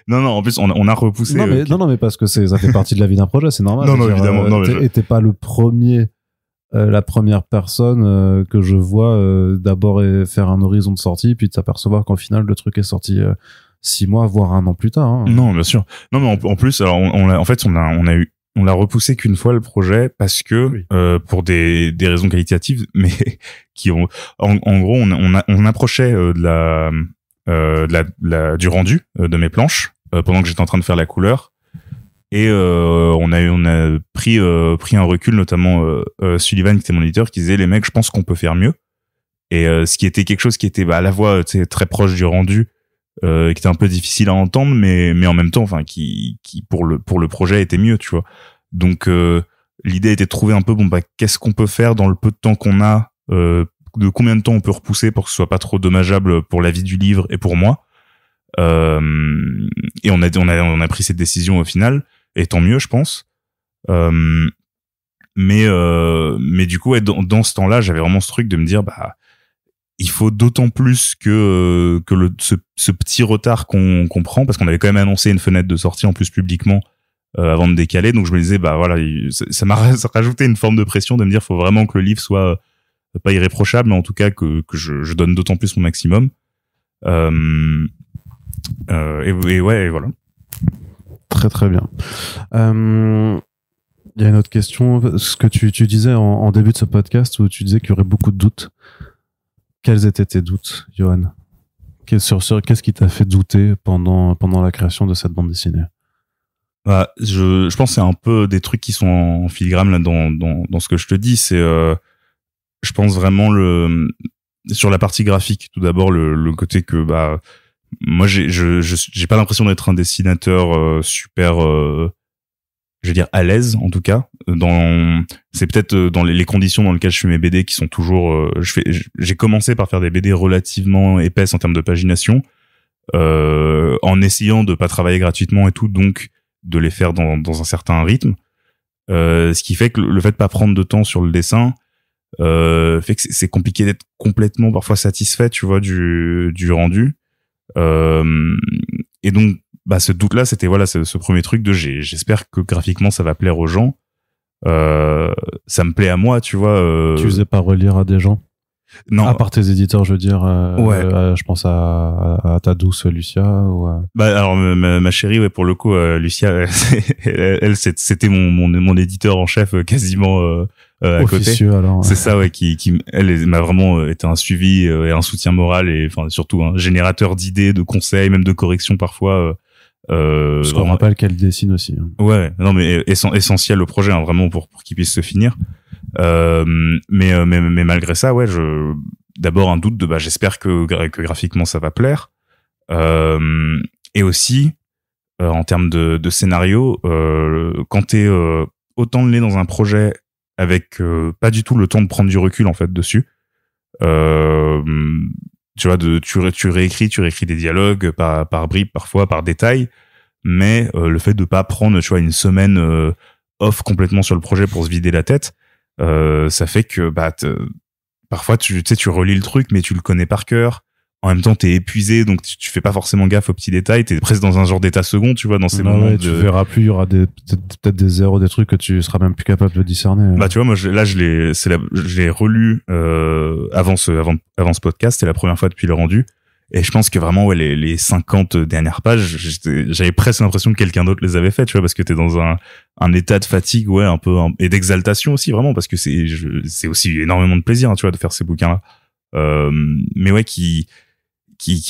non, en plus on a repoussé. Non, mais parce que ça fait partie de la vie d'un projet, c'est normal. Non, évidemment. T'es pas le premier, la première personne que je vois d'abord faire un horizon de sortie, puis de s'apercevoir qu'en final le truc est sorti 6 mois, voire 1 an plus tard. Hein. Non, bien sûr. Non, mais en plus, alors on l'a repoussé qu'une fois le projet, parce que oui. Pour des raisons qualitatives, mais qui ont en gros on approchait du rendu de mes planches pendant que j'étais en train de faire la couleur, et on a pris un recul, notamment Sullivan qui était mon éditeur, qui disait les mecs, je pense qu'on peut faire mieux. Et ce qui était quelque chose qui était à la fois très proche du rendu, qui était un peu difficile à entendre, mais en même temps, enfin, qui pour le projet était mieux, tu vois. Donc l'idée était de trouver un peu, bon bah, qu'est-ce qu'on peut faire dans le peu de temps qu'on a, de combien de temps on peut repousser pour que ce soit pas trop dommageable pour la vie du livre et pour moi. Et on a pris cette décision au final, et tant mieux, je pense. Mais du coup, ouais, dans ce temps-là, j'avais vraiment ce truc de me dire, bah, il faut d'autant plus que ce petit retard qu'on prend, parce qu'on avait quand même annoncé une fenêtre de sortie en plus publiquement avant de décaler. Donc je me disais, bah voilà, ça m'a rajouté une forme de pression de me dire, faut vraiment que le livre soit pas irréprochable, mais en tout cas que je donne d'autant plus mon maximum. Et ouais, et voilà. Très très bien. Il y a une autre question. Ce que tu disais en début de ce podcast, où tu disais qu'il y aurait beaucoup de doutes. Quels étaient tes doutes, Johan? Qu'est-ce qui t'a fait douter pendant la création de cette bande dessinée? Bah, je pense que c'est un peu des trucs qui sont en filigrane là dans ce que je te dis. C'est je pense vraiment sur la partie graphique, tout d'abord le côté que bah moi j'ai pas l'impression d'être un dessinateur super je veux dire à l'aise, en tout cas. C'est peut-être dans les conditions dans lesquelles je fais mes BD qui sont toujours j'ai commencé par faire des BD relativement épaisses en termes de pagination, en essayant de pas travailler gratuitement et tout, donc de les faire dans un certain rythme, ce qui fait que le fait de pas prendre de temps sur le dessin fait que c'est compliqué d'être complètement parfois satisfait, tu vois, du rendu. Et donc bah ce doute là, c'était voilà, ce premier truc de j'espère que graphiquement ça va plaire aux gens. Ça me plaît à moi, tu vois. Tu faisais pas relire à des gens? Non. À part tes éditeurs, je veux dire. Ouais. Je pense à ta douce Lucia. Ou Bah alors ma chérie, ouais, pour le coup, Lucia, elle c'était mon éditeur en chef quasiment à officieux, côté. Alors. C'est ça, ouais, qui elle m'a vraiment été un suivi et un soutien moral, et enfin surtout un générateur d'idées, de conseils, même de corrections parfois. Je me rappelle qu'elle dessine aussi. Ouais, non mais essentiel au projet, hein, vraiment pour qu'il puisse se finir. Mais malgré ça, ouais, d'abord un doute de bah j'espère que graphiquement ça va plaire. Et aussi en termes de scénario, quand t'es autant de nez dans un projet avec pas du tout le temps de prendre du recul en fait dessus. Tu vois, tu réécris des dialogues par bribes, parfois par détail, mais le fait de pas prendre, tu vois, une semaine off complètement sur le projet pour se vider la tête, ça fait que bah parfois tu sais, tu relis le truc mais tu le connais par cœur. En même temps, t'es épuisé, donc tu fais pas forcément gaffe aux petits détails. T'es presque dans un genre d'état second, tu vois, dans ces moments. Ouais, tu verras plus. Il y aura peut-être des erreurs, des trucs que tu seras même plus capable de discerner. Bah, tu vois, moi, je l'ai relu avant ce podcast. C'est la première fois depuis le rendu. Et je pense que vraiment, ouais, les 50 dernières pages, j'avais presque l'impression que quelqu'un d'autre les avait fait, tu vois, parce que t'es dans un état de fatigue, ouais, un peu, et d'exaltation aussi, vraiment, parce que c'est aussi énormément de plaisir, hein, tu vois, de faire ces bouquins-là. Mais ouais, qui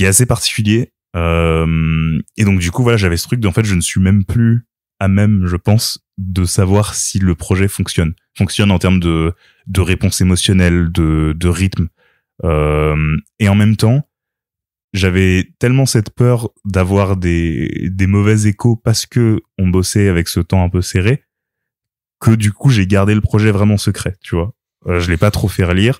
est assez particulier. Et donc, du coup, voilà, j'avais ce truc en fait, je ne suis même plus à même, je pense, de savoir si le projet fonctionne en termes de réponse émotionnelle, de rythme. Et en même temps, j'avais tellement cette peur d'avoir des mauvais échos parce que on bossait avec ce temps un peu serré, que du coup, j'ai gardé le projet vraiment secret, tu vois. Je l'ai pas trop fait relire.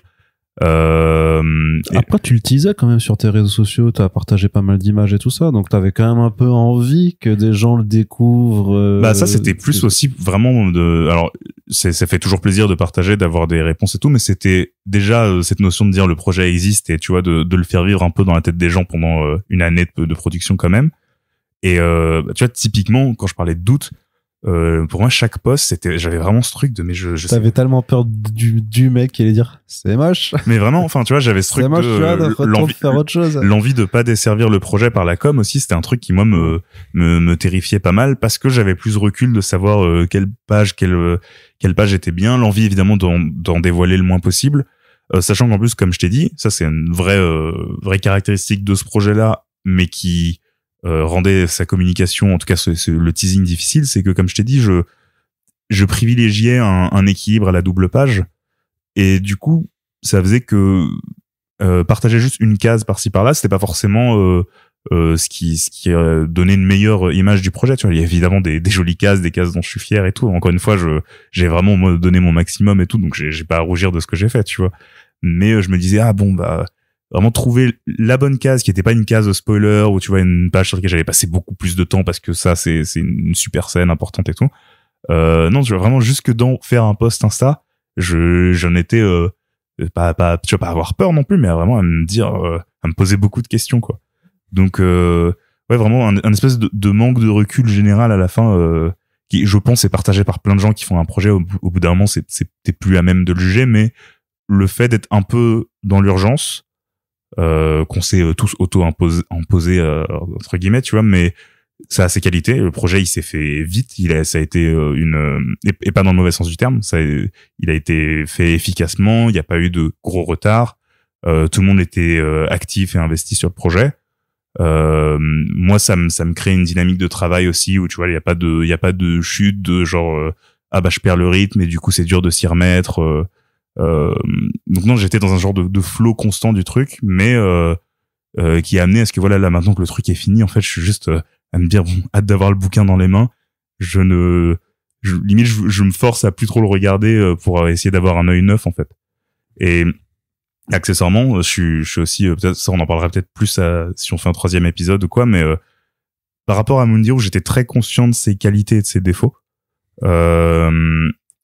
Après, tu le teasais quand même sur tes réseaux sociaux, t'as partagé pas mal d'images et tout ça, donc t'avais quand même un peu envie que des gens le découvrent. Bah ça, c'était plus aussi vraiment alors ça fait toujours plaisir de partager, d'avoir des réponses et tout, mais c'était déjà cette notion de dire le projet existe et tu vois de le faire vivre un peu dans la tête des gens pendant une année de production quand même. Et tu vois, typiquement quand je parlais de doute, pour moi chaque post j'avais vraiment ce truc de mais je t'avais tellement peur du mec qui allait dire c'est moche, mais vraiment, enfin tu vois, j'avais ce truc moche, de faire autre chose. L'envie de pas desservir le projet par la com aussi, c'était un truc qui moi me terrifiait pas mal, parce que j'avais plus de recul de savoir quelle page était bien, l'envie évidemment d'en dévoiler le moins possible, sachant qu'en plus, comme je t'ai dit, ça c'est une vraie caractéristique de ce projet là, mais qui rendait sa communication, en tout cas le teasing difficile, c'est que comme je t'ai dit, je privilégiais un équilibre à la double page, et du coup ça faisait que partager juste une case par-ci par-là, c'était pas forcément ce qui donnait une meilleure image du projet. Tu vois, il y a évidemment des jolies cases, des cases dont je suis fier et tout. Encore une fois, j'ai vraiment donné mon maximum et tout, donc j'ai pas à rougir de ce que j'ai fait, tu vois. Mais je me disais vraiment trouver la bonne case qui était pas une case spoiler ou tu vois une page sur laquelle j'allais passer beaucoup plus de temps parce que ça c'est une super scène importante et tout. Non, tu vois, vraiment juste que dans faire un post Insta, j'en étais pas tu vas pas avoir peur non plus, mais vraiment à me dire à me poser beaucoup de questions, quoi. Donc ouais, vraiment un espèce de manque de recul général à la fin qui, je pense, est partagé par plein de gens qui font un projet. Au bout d'un moment, t'es plus à même de le juger, mais le fait d'être un peu dans l'urgence, qu'on s'est tous imposé entre guillemets, tu vois, mais ça a ses qualités. Le projet, il s'est fait vite. Ça a été et pas dans le mauvais sens du terme. Il a été fait efficacement. Il n'y a pas eu de gros retard. Tout le monde était actif et investi sur le projet. Moi, ça me crée une dynamique de travail aussi où tu vois, il y a pas de chute de genre je perds le rythme et du coup c'est dur de s'y remettre. Donc non, j'étais dans un genre de flow constant du truc, mais qui a amené à ce que voilà, là maintenant que le truc est fini, en fait, je suis juste à me dire hâte d'avoir le bouquin dans les mains. Limite je me force à plus trop le regarder pour essayer d'avoir un œil neuf, en fait. Et accessoirement, je suis aussi peut-être ça, on en parlera peut-être plus si on fait un 3e épisode ou quoi, mais par rapport à Moon Hero, j'étais très conscient de ses qualités et de ses défauts.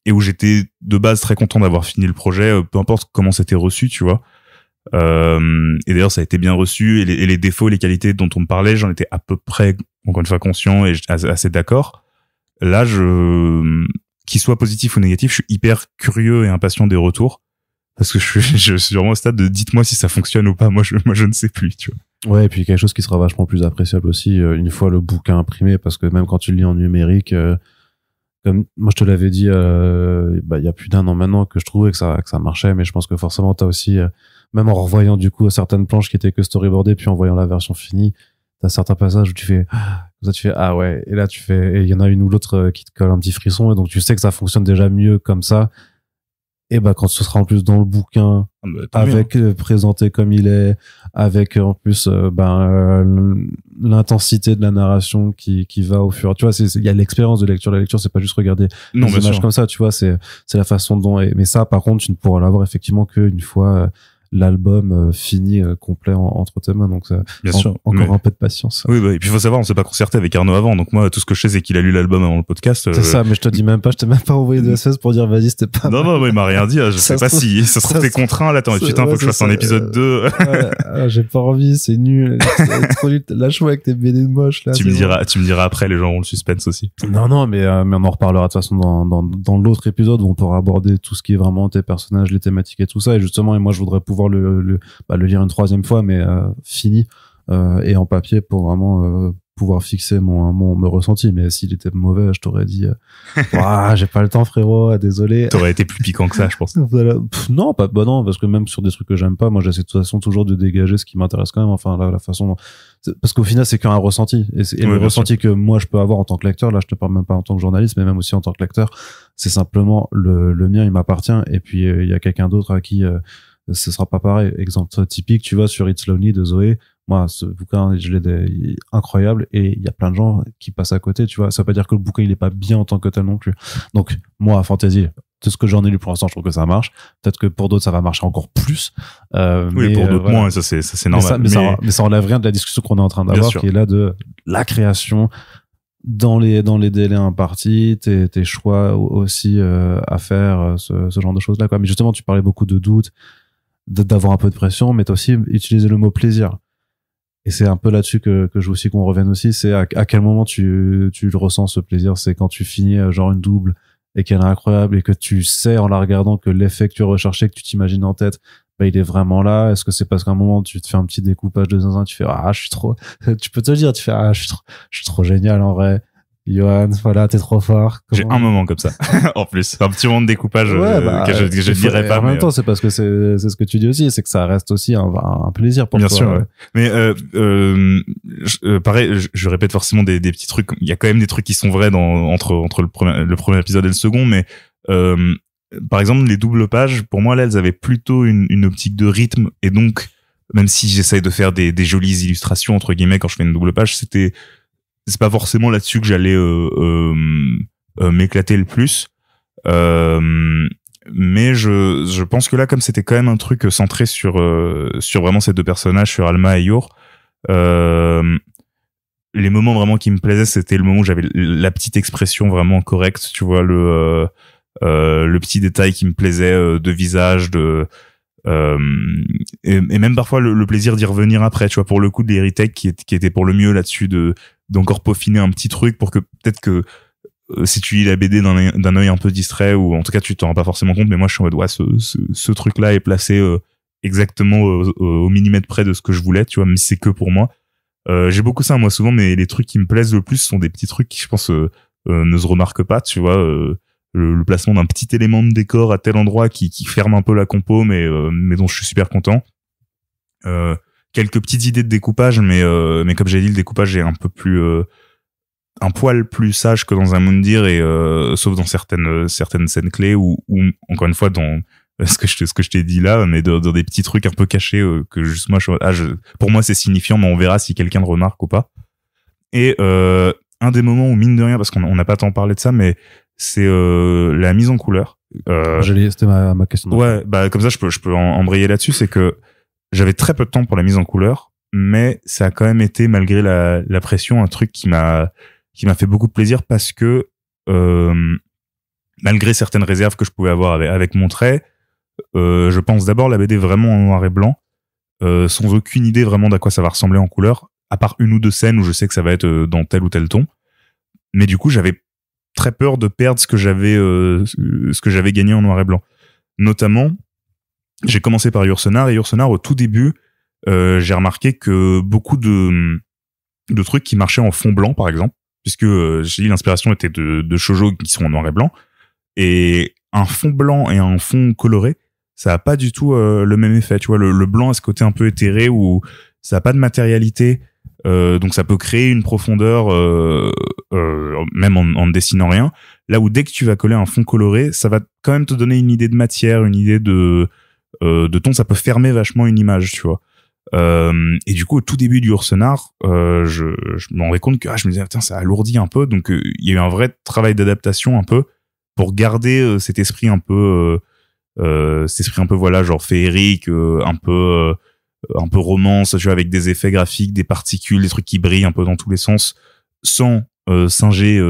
Et où j'étais de base très content d'avoir fini le projet, peu importe comment c'était reçu, tu vois. Et d'ailleurs, ça a été bien reçu, et les défauts, les qualités dont on me parlait, j'en étais à peu près, encore une fois, conscient et assez d'accord. Là, qu'il soit positif ou négatif, je suis hyper curieux et impatient des retours, parce que je suis vraiment au stade de dites-moi si ça fonctionne ou pas. Moi, je ne sais plus, tu vois. Ouais, et puis quelque chose qui sera vachement plus appréciable aussi une fois le bouquin imprimé, parce que même quand tu le lis en numérique, comme moi je te l'avais dit il y a plus d'1 an maintenant, que je trouvais que ça marchait, mais je pense que forcément t'as aussi même en revoyant du coup certaines planches qui étaient que storyboardées, puis en voyant la version finie, t'as certains passages où tu fais ah ouais, et là et il y en a une ou l'autre qui te colle un petit frisson, et donc tu sais que ça fonctionne déjà mieux comme ça. Et quand ce sera en plus dans le bouquin, avec présenté comme il est, avec en plus l'intensité de la narration qui va au fur. Tu vois, il y a l'expérience de lecture. La lecture, c'est pas juste regarder des images comme ça. Tu vois, c'est la façon dont. Mais ça, par contre, tu ne pourras l'avoir effectivement qu'une fois l'album fini complet entre tes mains. Donc bien sûr, encore un peu de patience. Oui, et puis il faut savoir, on s'est pas concerté avec Arnaud avant, donc moi tout ce que je sais c'est qu'il a lu l'album avant le podcast. C'est ça, mais je t'ai même pas envoyé de SMS pour dire vas-y, c'était pas non, il m'a rien dit. Je sais pas si ça se trouve t'es contraint là, attends, putain, faut que je fasse un épisode 2. J'ai pas envie, c'est nul. Lâche-moi avec tes BD moches là. Tu me diras après, les gens ont le suspense aussi. Non, mais on en reparlera de toute façon dans l'autre épisode où on pourra aborder tout ce qui est vraiment tes personnages, les thématiques et tout ça. Et justement, moi je voudrais pouvoir le lire une 3e fois, mais fini et en papier, pour vraiment pouvoir fixer mon ressenti. Mais s'il était mauvais, je t'aurais dit j'ai pas le temps, frérot, désolé. T'aurais été plus piquant que ça, je pense. Voilà. Non, non, parce que même sur des trucs que j'aime pas, moi j'essaie de toute façon toujours de dégager ce qui m'intéresse quand même, enfin la façon dont... parce qu'au final c'est qu'un ressenti, et le ressenti que moi je peux avoir en tant que lecteur, là je te parle même pas en tant que journaliste, mais même aussi en tant que lecteur, c'est simplement le mien, il m'appartient, et puis il y a quelqu'un d'autre à qui ce sera pas pareil. Exemple typique, tu vois, sur It's Lonely de Zoé, moi ce bouquin il est incroyable, et il y a plein de gens qui passent à côté, tu vois. Ça veut pas dire que le bouquin il est pas bien en tant que tel non plus. Donc moi, Fantasy, tout ce que j'en ai lu pour l'instant, je trouve que ça marche. Peut-être que pour d'autres ça va marcher encore plus, oui, mais pour d'autres moins, ça c'est normal, mais ça enlève rien de la discussion qu'on est en train d'avoir, qui est là de la création dans les délais impartis, tes choix aussi à faire, ce genre de choses là, quoi. Mais justement, tu parlais beaucoup de doutes, d'avoir un peu de pression, mais t'as aussi utilisé le mot plaisir. Et c'est un peu là-dessus que je veux aussi qu'on revienne aussi, c'est à quel moment tu le ressens, ce plaisir. C'est quand tu finis genre une double et qu'elle est incroyable, et que tu sais en la regardant que l'effet que tu recherchais, que tu t'imagines en tête, il est vraiment là. Est-ce que c'est parce qu'à un moment tu te fais un petit découpage de zinzin, tu fais je suis trop, tu peux te le dire, tu fais je suis trop génial en vrai. Johan, voilà, t'es trop fort. J'ai un moment comme ça. En plus, un petit moment de découpage que je dirais pas. En même temps, c'est parce que c'est ce que tu dis aussi, c'est que ça reste aussi un plaisir pour toi. Bien sûr. Ouais. Mais pareil, je répète forcément des petits trucs. Il y a quand même des trucs qui sont vrais entre le premier épisode et le second, mais par exemple les doubles pages, pour moi là, elles avaient plutôt une optique de rythme, et donc même si j'essaye de faire des jolies illustrations entre guillemets quand je fais une double page, c'est pas forcément là-dessus que j'allais m'éclater le plus. Mais je pense que là, comme c'était quand même un truc centré sur vraiment ces deux personnages, sur Alma et Yor, les moments vraiment qui me plaisaient, c'était le moment où j'avais la petite expression vraiment correcte, tu vois, le petit détail qui me plaisait de visage, et même parfois le plaisir d'y revenir après, tu vois, pour le coup de l'Héritage qui était pour le mieux là-dessus, d'encore peaufiner un petit truc pour que peut-être que si tu lis la BD d'un œil un peu distrait, ou en tout cas tu t'en rends pas forcément compte, mais moi je suis en mode ouais, ce truc là est placé exactement au millimètre près de ce que je voulais, tu vois, mais c'est que pour moi. J'ai beaucoup ça moi souvent, mais les trucs qui me plaisent le plus sont des petits trucs qui je pense ne se remarquent pas, tu vois, le placement d'un petit élément de décor à tel endroit qui ferme un peu la compo, mais dont je suis super content. Quelques petites idées de découpage, mais comme j'ai dit, le découpage est un peu plus un poil plus sage que dans un Moondir, et sauf dans certaines scènes clés ou encore une fois dans ce que je t'ai dit là, mais dans des petits trucs un peu cachés que juste moi pour moi c'est signifiant, mais on verra si quelqu'un le remarque ou pas. Et un des moments où, mine de rien, parce qu'on n'a pas tant parlé de ça, mais c'est la mise en couleur. C'était ma question. Ouais, bah comme ça je peux embrayer là-dessus, c'est que j'avais très peu de temps pour la mise en couleur, mais ça a quand même été, malgré la pression, un truc qui m'a fait beaucoup de plaisir, parce que malgré certaines réserves que je pouvais avoir avec mon trait, je pense d'abord la BD vraiment en noir et blanc, sans aucune idée vraiment d'à quoi ça va ressembler en couleur, à part une ou deux scènes où je sais que ça va être dans tel ou tel ton. Mais du coup, j'avais très peur de perdre ce que j'avais gagné en noir et blanc. Notamment, j'ai commencé par Yourcenar, et Yourcenar, au tout début, j'ai remarqué que beaucoup de trucs qui marchaient en fond blanc, par exemple, puisque j'ai dit l'inspiration était de shoujo qui sont en noir et blanc, et un fond blanc et un fond coloré, ça a pas du tout le même effet, tu vois. Le blanc a ce côté un peu éthéré où ça a pas de matérialité, donc ça peut créer une profondeur même en ne dessinant rien, là où dès que tu vas coller un fond coloré, ça va quand même te donner une idée de matière, une idée de ton, ça peut fermer vachement une image, tu vois. Et du coup, au tout début du Yourcenar, je me rendais compte que je me disais putain, ça alourdit un peu, donc il y a eu un vrai travail d'adaptation un peu pour garder cet esprit un peu voilà, genre féerique, un peu romance, tu vois, avec des effets graphiques, des particules, des trucs qui brillent un peu dans tous les sens, sans singer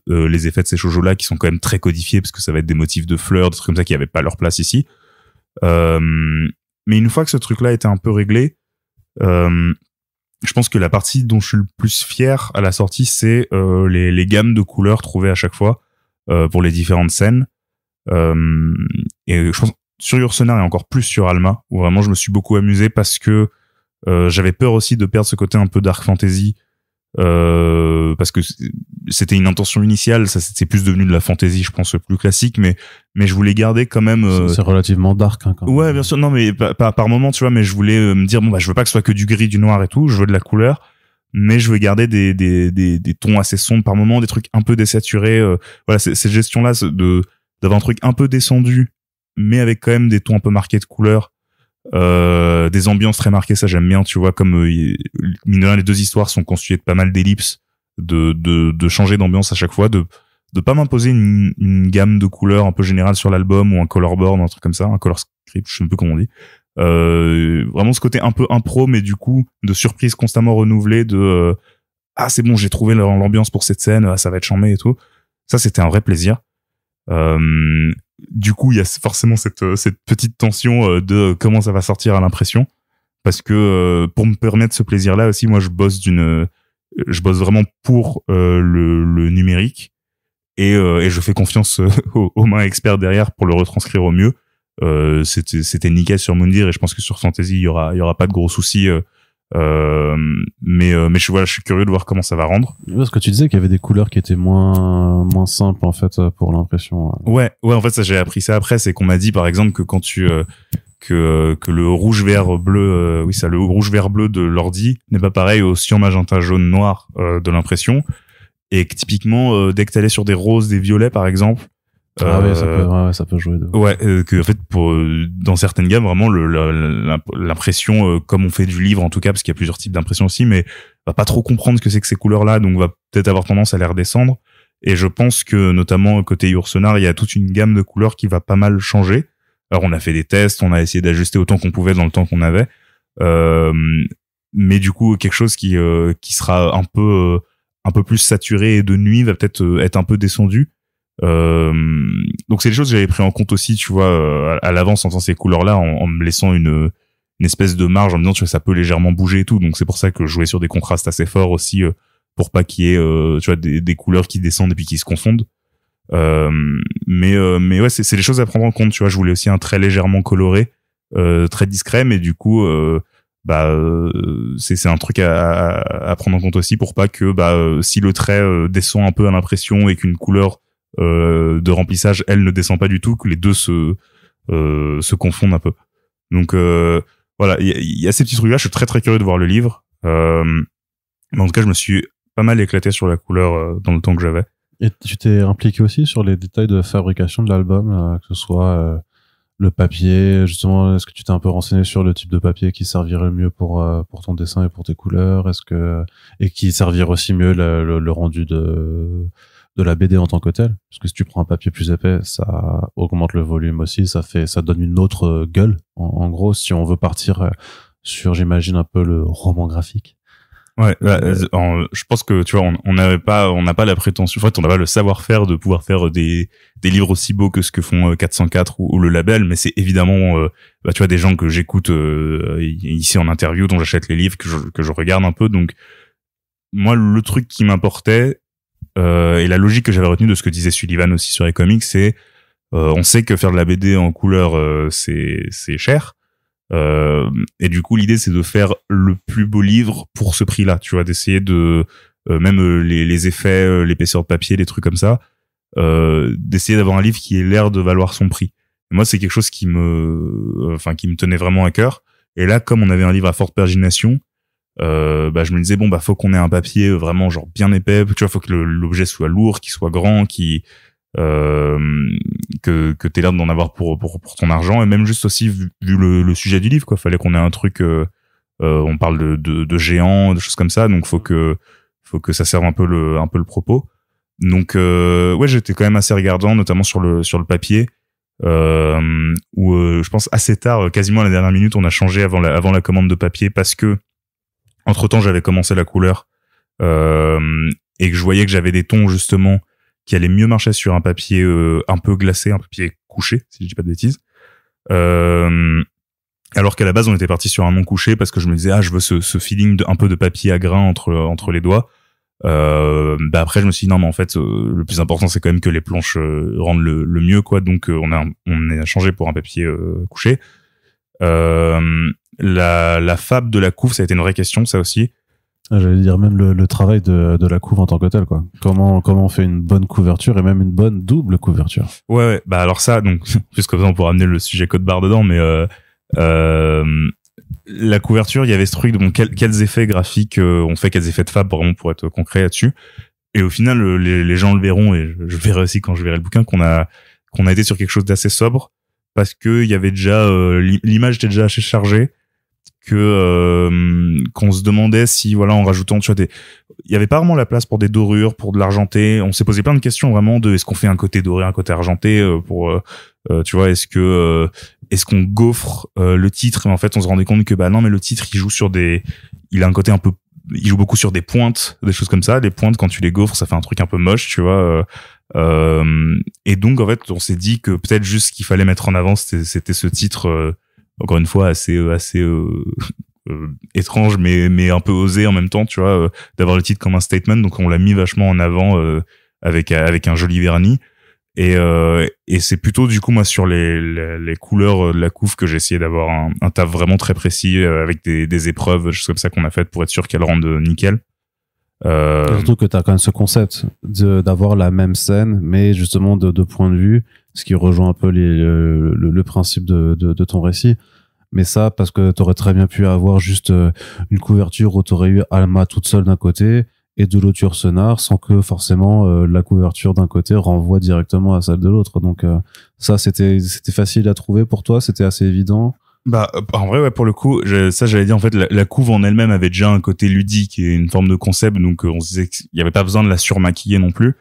les effets de ces shoujo là qui sont quand même très codifiés, parce que ça va être des motifs de fleurs, des trucs comme ça qui avaient pas leur place ici. Mais une fois que ce truc là était un peu réglé, je pense que la partie dont je suis le plus fier à la sortie, c'est les gammes de couleurs trouvées à chaque fois pour les différentes scènes. Et je pense sur Yourcenar et encore plus sur Alma, où vraiment je me suis beaucoup amusé, parce que j'avais peur aussi de perdre ce côté un peu dark fantasy, parce que c'était une intention initiale, ça c'est plus devenu de la fantasy, je pense, plus classique, mais je voulais garder quand même c'est relativement dark, hein, quand même. Ouais, bien sûr, non, mais par moment, tu vois, mais je voulais me dire bon bah je veux pas que ce soit que du gris, du noir et tout, je veux de la couleur, mais je veux garder des tons assez sombres par moment, des trucs un peu désaturés, voilà, cette gestion là d'avoir un truc un peu descendu, mais avec quand même des tons un peu marqués de couleur, des ambiances très marquées, ça j'aime bien, tu vois, comme mine de rien, les deux histoires sont constituées de pas mal d'ellipses, de changer d'ambiance à chaque fois, de pas m'imposer une gamme de couleurs un peu générale sur l'album, ou un colorboard, un truc comme ça, un color script, je sais plus comment on dit. Vraiment ce côté un peu impro, mais du coup de surprise constamment renouvelée, c'est bon, j'ai trouvé l'ambiance pour cette scène, ça va être charmé et tout. Ça c'était un vrai plaisir. Du coup il y a forcément cette petite tension de comment ça va sortir à l'impression, parce que pour me permettre ce plaisir là aussi, moi je bosse vraiment pour le numérique, et je fais confiance aux mains experts derrière pour le retranscrire au mieux. C'était nickel sur Moondir, et je pense que sur Fantasy il y aura pas de gros soucis, mais je suis curieux de voir comment ça va rendre. Parce que tu disais qu'il y avait des couleurs qui étaient moins simples en fait pour l'impression. Ouais, en fait ça j'ai appris ça après, c'est qu'on m'a dit par exemple que quand tu que le rouge vert bleu le rouge vert bleu de l'ordi n'est pas pareil au cyan magenta jaune noir de l'impression, et que typiquement dès que t'allais sur des roses, des violets par exemple, Oui, ça peut jouer. Que en fait, dans certaines gammes, vraiment l'impression, comme on fait du livre en tout cas, parce qu'il y a plusieurs types d'impressions aussi, mais va pas trop comprendre ce que c'est que ces couleurs-là, donc va peut-être avoir tendance à les redescendre. Et je pense que notamment côté Yourcenar, il y a toute une gamme de couleurs qui va pas mal changer. Alors on a fait des tests, on a essayé d'ajuster autant qu'on pouvait dans le temps qu'on avait, mais du coup quelque chose qui sera un peu plus saturé et de nuit va peut-être être un peu descendu. Donc c'est des choses que j'avais pris en compte aussi, tu vois, à l'avance en faisant ces couleurs-là, en me laissant une espèce de marge en me disant tu vois ça peut légèrement bouger et tout. Donc c'est pour ça que je jouais sur des contrastes assez forts aussi, pour pas qu'il y ait tu vois des couleurs qui descendent et puis qui se confondent. Mais ouais, c'est des choses à prendre en compte, tu vois. Je voulais aussi un trait légèrement coloré, très discret, mais du coup c'est un truc à prendre en compte aussi pour pas que si le trait descend un peu à l'impression et qu'une couleur de remplissage elle ne descend pas du tout, que les deux se confondent un peu. Donc voilà, il y a ces petits trucs là. Je suis très très curieux de voir le livre, mais en tout cas je me suis pas mal éclaté sur la couleur dans le temps que j'avais. Et tu t'es impliqué aussi sur les détails de fabrication de l'album, que ce soit le papier, justement, est-ce que tu t'es un peu renseigné sur le type de papier qui servirait le mieux pour ton dessin et pour tes couleurs, et qui servirait aussi mieux le rendu de la BD en tant que tel? Parce que si tu prends un papier plus épais, ça augmente le volume aussi, ça donne une autre gueule. En gros, si on veut partir sur, j'imagine, un peu le roman graphique. Ouais, je pense que tu vois, on n'a pas la prétention, en fait, on n'a pas le savoir-faire de pouvoir faire des livres aussi beaux que ce que font 404 ou le label, mais c'est évidemment, tu vois, des gens que j'écoute ici en interview, dont j'achète les livres, que je regarde un peu. Donc, moi, le truc qui m'importait et la logique que j'avais retenue de ce que disait Sullivan aussi sur les comics, c'est on sait que faire de la BD en couleur, c'est cher. Et du coup l'idée c'est de faire le plus beau livre pour ce prix-là, tu vois, d'essayer de même les effets, l'épaisseur de papier, les trucs comme ça, d'essayer d'avoir un livre qui ait l'air de valoir son prix. Et moi c'est quelque chose qui me tenait vraiment à cœur. Et là comme on avait un livre à forte pagination, je me disais faut qu'on ait un papier vraiment genre bien épais, tu vois, faut que l'objet soit lourd, qu'il soit grand, que t'aies l'air d'en avoir pour ton argent, et même juste aussi vu le sujet du livre, quoi. Fallait qu'on ait un truc, on parle de géants, de choses comme ça, donc faut que ça serve un peu le propos. Donc ouais, j'étais quand même assez regardant, notamment sur le papier, où je pense assez tard, quasiment à la dernière minute, on a changé avant la commande de papier, parce que entre-temps j'avais commencé la couleur, et que je voyais que j'avais des tons justement qui allait mieux marcher sur un papier un peu glacé, un papier couché, si je dis pas de bêtises. Alors qu'à la base, on était parti sur un non couché parce que je me disais, je veux ce feeling un peu de papier à grain entre les doigts. Après, je me suis dit, non, mais en fait, le plus important, c'est quand même que les planches rendent le mieux, quoi. Donc, on a changé pour un papier couché. La fab de la couve, ça a été une vraie question, ça aussi. J'allais dire même le travail de la couve en tant que tel, quoi. Comment on fait une bonne couverture et même une bonne double couverture. Ouais. Alors ça, donc, juste comme ça, on pourra amener le sujet code barre dedans, mais la couverture, il y avait ce truc de quels effets graphiques on fait, quels effets de fab vraiment pour être concret là-dessus. Et au final, les gens le verront, et je verrai aussi quand je verrai le bouquin, qu'on a été sur quelque chose d'assez sobre, parce que il y avait déjà l'image était déjà assez chargée, qu'on se demandait si, voilà, en rajoutant, tu vois, il y avait pas vraiment la place pour des dorures, pour de l'argenté. On s'est posé plein de questions vraiment de est-ce qu'on fait un côté doré, un côté argenté, tu vois, est-ce qu'on gaufre le titre. Mais en fait, on se rendait compte que non, mais le titre il a un côté un peu, il joue beaucoup sur des pointes, des choses comme ça. Les pointes, quand tu les gaufres, ça fait un truc un peu moche, tu vois. Et donc en fait, on s'est dit que peut-être juste ce qu'il fallait mettre en avant, c'était ce titre. Encore une fois, assez étrange, mais un peu osé en même temps, tu vois, d'avoir le titre comme un statement. Donc on l'a mis vachement en avant avec un joli vernis. Et c'est plutôt du coup moi sur les couleurs de la couve que j'ai essayé d'avoir un taf vraiment très précis avec des épreuves, des choses comme ça qu'on a faites pour être sûr qu'elles rendent nickel. Surtout que t'as quand même ce concept d'avoir la même scène, mais justement de points de vue, ce qui rejoint un peu le principe de ton récit. Mais ça, parce que t'aurais très bien pu avoir juste une couverture où t'aurais eu Alma toute seule d'un côté et de l'autre Ursenard, sans que forcément la couverture d'un côté renvoie directement à celle de l'autre. Donc ça, c'était facile à trouver pour toi, c'était assez évident. Bah, en vrai, ouais, pour le coup, j'allais dire, en fait, la couve en elle-même avait déjà un côté ludique et une forme de concept, donc on se disait qu'il y avait pas besoin de la surmaquiller non plus.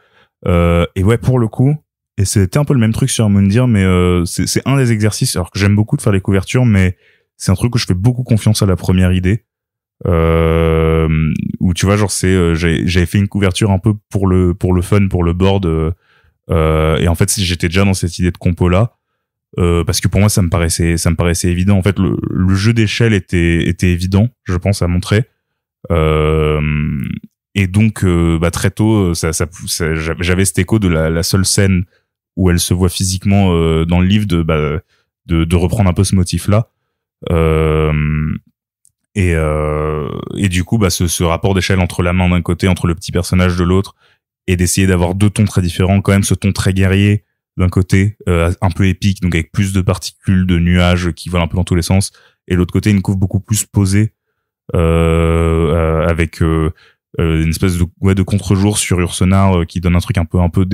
Et ouais, pour le coup, et c'était un peu le même truc sur Moondir, mais c'est un des exercices, alors que j'aime beaucoup de faire les couvertures, mais c'est un truc où je fais beaucoup confiance à la première idée. Où tu vois, genre j'avais fait une couverture un peu pour le fun, pour le board, et en fait, j'étais déjà dans cette idée de compo là. Parce que pour moi ça me paraissait évident, en fait le jeu d'échelle était évident, je pense, à montrer, et donc bah très tôt ça j'avais cet écho de la seule scène où elle se voit physiquement dans le livre de reprendre un peu ce motif là, et du coup bah ce rapport d'échelle entre la main d'un côté, entre le petit personnage de l'autre, et d'essayer d'avoir deux tons très différents, quand même ce ton très guerrier d'un côté, un peu épique, donc avec plus de particules, de nuages qui volent un peu dans tous les sens, et l'autre côté une couve beaucoup plus posée, avec une espèce de contre-jour sur Ursenard, qui donne un truc un peu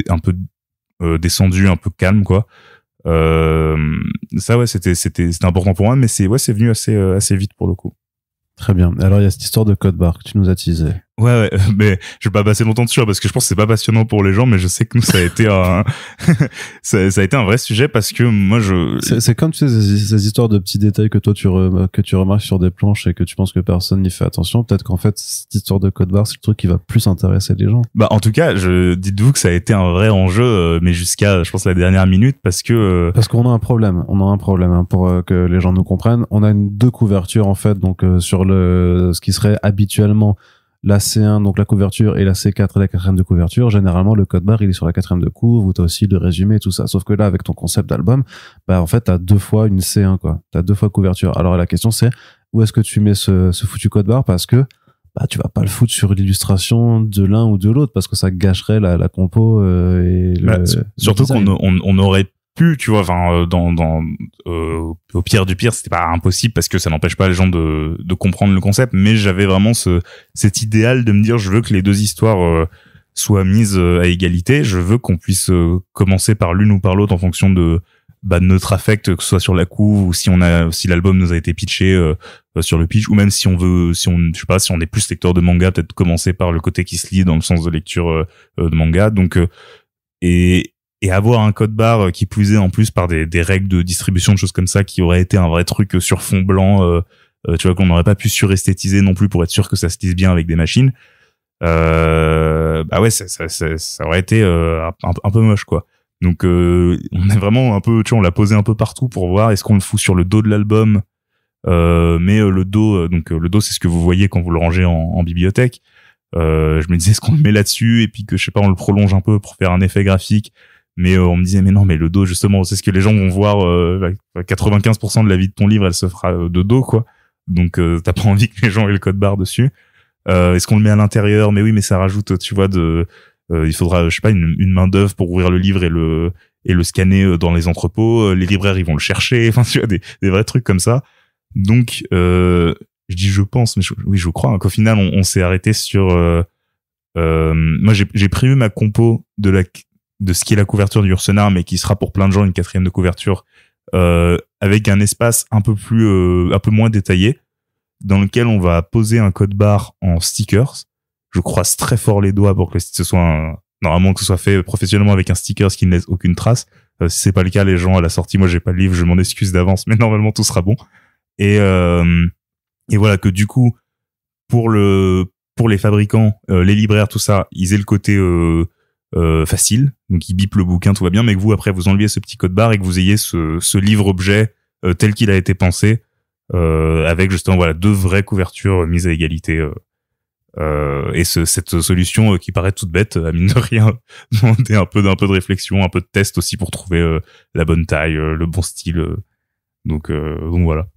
descendu, un peu calme, quoi. Ça ouais, c'était important pour moi, mais c'est venu assez vite pour le coup. Très bien. Alors il y a cette histoire de code barre que tu nous as teasé. Ouais, mais je vais pas passer longtemps dessus parce que je pense que c'est pas passionnant pour les gens, mais je sais que nous ça a été ça a été un vrai sujet, parce que moi c'est comme, tu sais, ces histoires de petits détails que toi tu remarques sur des planches et que tu penses que personne n'y fait attention. Peut-être qu'en fait cette histoire de code barre c'est le truc qui va plus intéresser les gens. Bah en tout cas, dites-vous que ça a été un vrai enjeu, mais jusqu'à je pense la dernière minute, parce qu'on a un problème, hein, pour que les gens nous comprennent. On a deux couvertures en fait, donc sur ce qui serait habituellement la C1, donc la couverture, et la C4 et la quatrième de couverture. Généralement, le code barre, il est sur la quatrième de couve, où t'as aussi le résumé et tout ça. Sauf que là, avec ton concept d'album, bah, en fait, t'as deux fois une C1, quoi. T'as deux fois couverture. Alors, la question, c'est, où est-ce que tu mets ce foutu code barre? Parce que, bah, tu vas pas le foutre sur l'illustration de l'un ou de l'autre, parce que ça gâcherait la compo, surtout qu'on aurait pu, tu vois, enfin, au pire du pire, c'était pas impossible, parce que ça n'empêche pas les gens de comprendre le concept, mais j'avais vraiment cet idéal de me dire, je veux que les deux histoires soient mises à égalité, je veux qu'on puisse commencer par l'une ou par l'autre en fonction de notre affect, que ce soit sur la couve, ou si l'album nous a été pitché sur le pitch, ou même si je sais pas, si on est plus lecteur de manga, peut-être commencer par le côté qui se lit dans le sens de lecture de manga, donc et avoir un code barre qui plus est en plus par des règles de distribution, de choses comme ça, qui aurait été un vrai truc sur fond blanc, tu vois, qu'on n'aurait pas pu suresthétiser non plus pour être sûr que ça se lise bien avec des machines. Bah ouais, ça aurait été un peu moche, quoi. Donc on est vraiment un peu, tu vois, on l'a posé un peu partout pour voir est-ce qu'on le fout sur le dos de l'album, mais le dos, le dos, c'est ce que vous voyez quand vous le rangez en bibliothèque. Je me disais, est-ce qu'on le met là-dessus et puis que je sais pas, on le prolonge un peu pour faire un effet graphique. Mais on me disait, mais non, mais le dos, justement, c'est ce que les gens vont voir. 95% de la vie de ton livre, elle se fera de dos, quoi. Donc t'as pas envie que les gens aient le code barre dessus. Est-ce qu'on le met à l'intérieur? Mais oui, mais ça rajoute, tu vois, il faudra, je sais pas, une main d'œuvre pour ouvrir le livre et le scanner dans les entrepôts. Les libraires, ils vont le chercher. Enfin, tu vois, des vrais trucs comme ça. Donc je dis je pense, mais oui, je crois, hein, qu'au final on s'est arrêté sur moi j'ai prévu ma compo de ce qui est la couverture du Ursenard, mais qui sera pour plein de gens une quatrième de couverture, avec un espace un peu moins détaillé, dans lequel on va poser un code barre en stickers. Je croise très fort les doigts pour que ce soit normalement que ce soit fait professionnellement avec un stickers qui ne laisse aucune trace. Si c'est pas le cas, les gens à la sortie, moi j'ai pas le livre, je m'en excuse d'avance, mais normalement tout sera bon. Et voilà, que du coup pour les fabricants, les libraires, tout ça, ils aient le côté facile, donc ils bipent le bouquin, tout va bien, mais que vous après vous enleviez ce petit code barre et que vous ayez ce livre objet tel qu'il a été pensé, avec justement voilà deux vraies couvertures mises à égalité, et cette solution qui paraît toute bête, à mine de rien, demander un peu de réflexion, un peu de test aussi pour trouver la bonne taille, le bon style, donc voilà.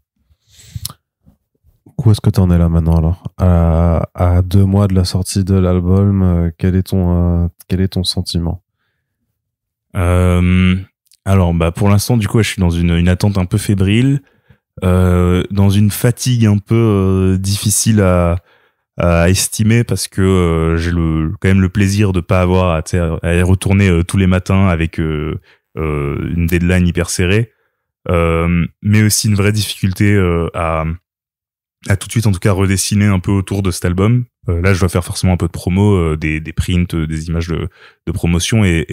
Où est-ce que t'en es là maintenant, alors? À 2 mois de la sortie de l'album, quel est ton sentiment? Alors, bah, pour l'instant, du coup, je suis dans une attente un peu fébrile, dans une fatigue un peu difficile à à estimer parce que j'ai quand même le plaisir de pas avoir à y retourner tous les matins avec une deadline hyper serrée, mais aussi une vraie difficulté à tout de suite en tout cas redessiner un peu autour de cet album. Là je dois faire forcément un peu de promo, des prints, des images de promotion, et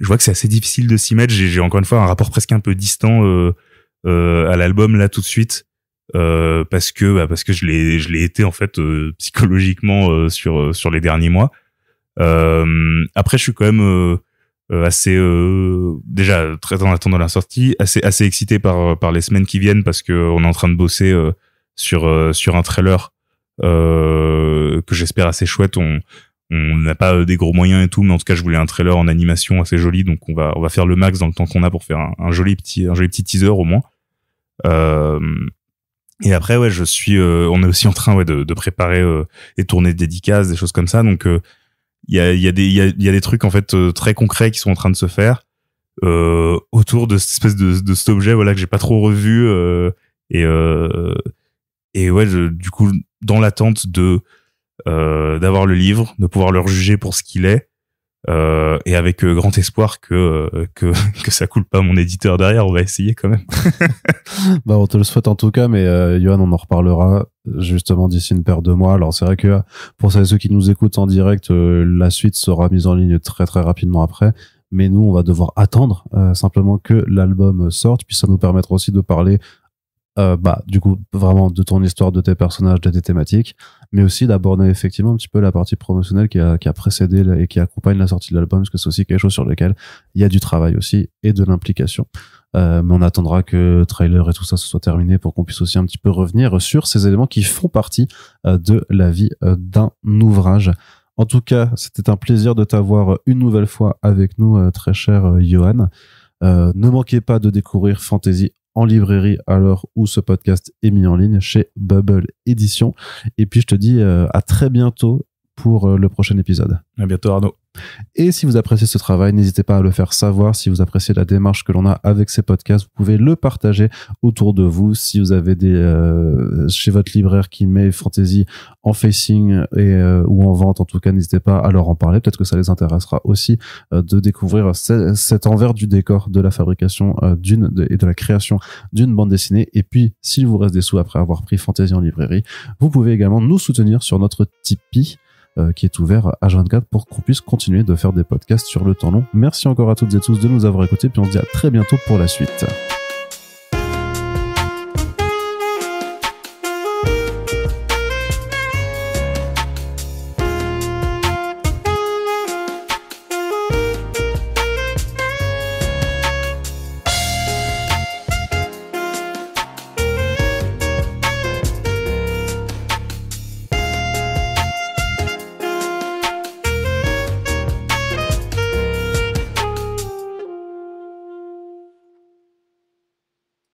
je vois que c'est assez difficile de s'y mettre. J'ai encore une fois un rapport presque un peu distant à l'album là tout de suite, parce que je l'ai été en fait psychologiquement sur les derniers mois. Après je suis quand même assez déjà très en attendant la sortie, assez excité par les semaines qui viennent, parce que on est en train de bosser sur un trailer que j'espère assez chouette. On n'a pas des gros moyens et tout, mais en tout cas je voulais un trailer en animation assez joli, donc on va faire le max dans le temps qu'on a pour faire un joli petit teaser au moins. Et après ouais, on est aussi en train de préparer des tournées de dédicaces, des choses comme ça, donc il y a des trucs en fait très concrets qui sont en train de se faire autour de cette espèce de cet objet, voilà, que j'ai pas trop revu, et ouais, du coup dans l'attente d'avoir le livre, de pouvoir le juger pour ce qu'il est, et avec grand espoir que ça coule pas mon éditeur derrière. On va essayer quand même. Bah, on te le souhaite en tout cas, mais Yohan, on en reparlera justement d'ici une paire de mois. Alors c'est vrai que pour ceux qui nous écoutent en direct, la suite sera mise en ligne très très rapidement après, mais nous on va devoir attendre simplement que l'album sorte, puis ça nous permettra aussi de parler du coup vraiment de ton histoire, de tes personnages, de tes thématiques, mais aussi d'aborder effectivement un petit peu la partie promotionnelle qui a précédé et qui accompagne la sortie de l'album, parce que c'est aussi quelque chose sur lequel il y a du travail aussi et de l'implication. Mais on attendra que trailer et tout ça se soit terminé pour qu'on puisse aussi un petit peu revenir sur ces éléments qui font partie de la vie d'un ouvrage. En tout cas, c'était un plaisir de t'avoir une nouvelle fois avec nous, très cher Yohan. Ne manquez pas de découvrir Fantasy en librairie à l'heure où ce podcast est mis en ligne chez Bubble Édition. Et puis je te dis à très bientôt pour le prochain épisode. À bientôt Arnaud. Et si vous appréciez ce travail, n'hésitez pas à le faire savoir. Si vous appréciez la démarche que l'on a avec ces podcasts, vous pouvez le partager autour de vous. Si vous avez chez votre libraire qui met Fantasy en facing ou en vente, en tout cas, n'hésitez pas à leur en parler. Peut-être que ça les intéressera aussi de découvrir cet envers du décor de la fabrication et de la création d'une bande dessinée. Et puis, s'il vous reste des sous après avoir pris Fantasy en librairie, vous pouvez également nous soutenir sur notre Tipeee, qui est ouvert H24 pour qu'on puisse continuer de faire des podcasts sur le temps long. Merci encore à toutes et tous de nous avoir écoutés, puis on se dit à très bientôt pour la suite.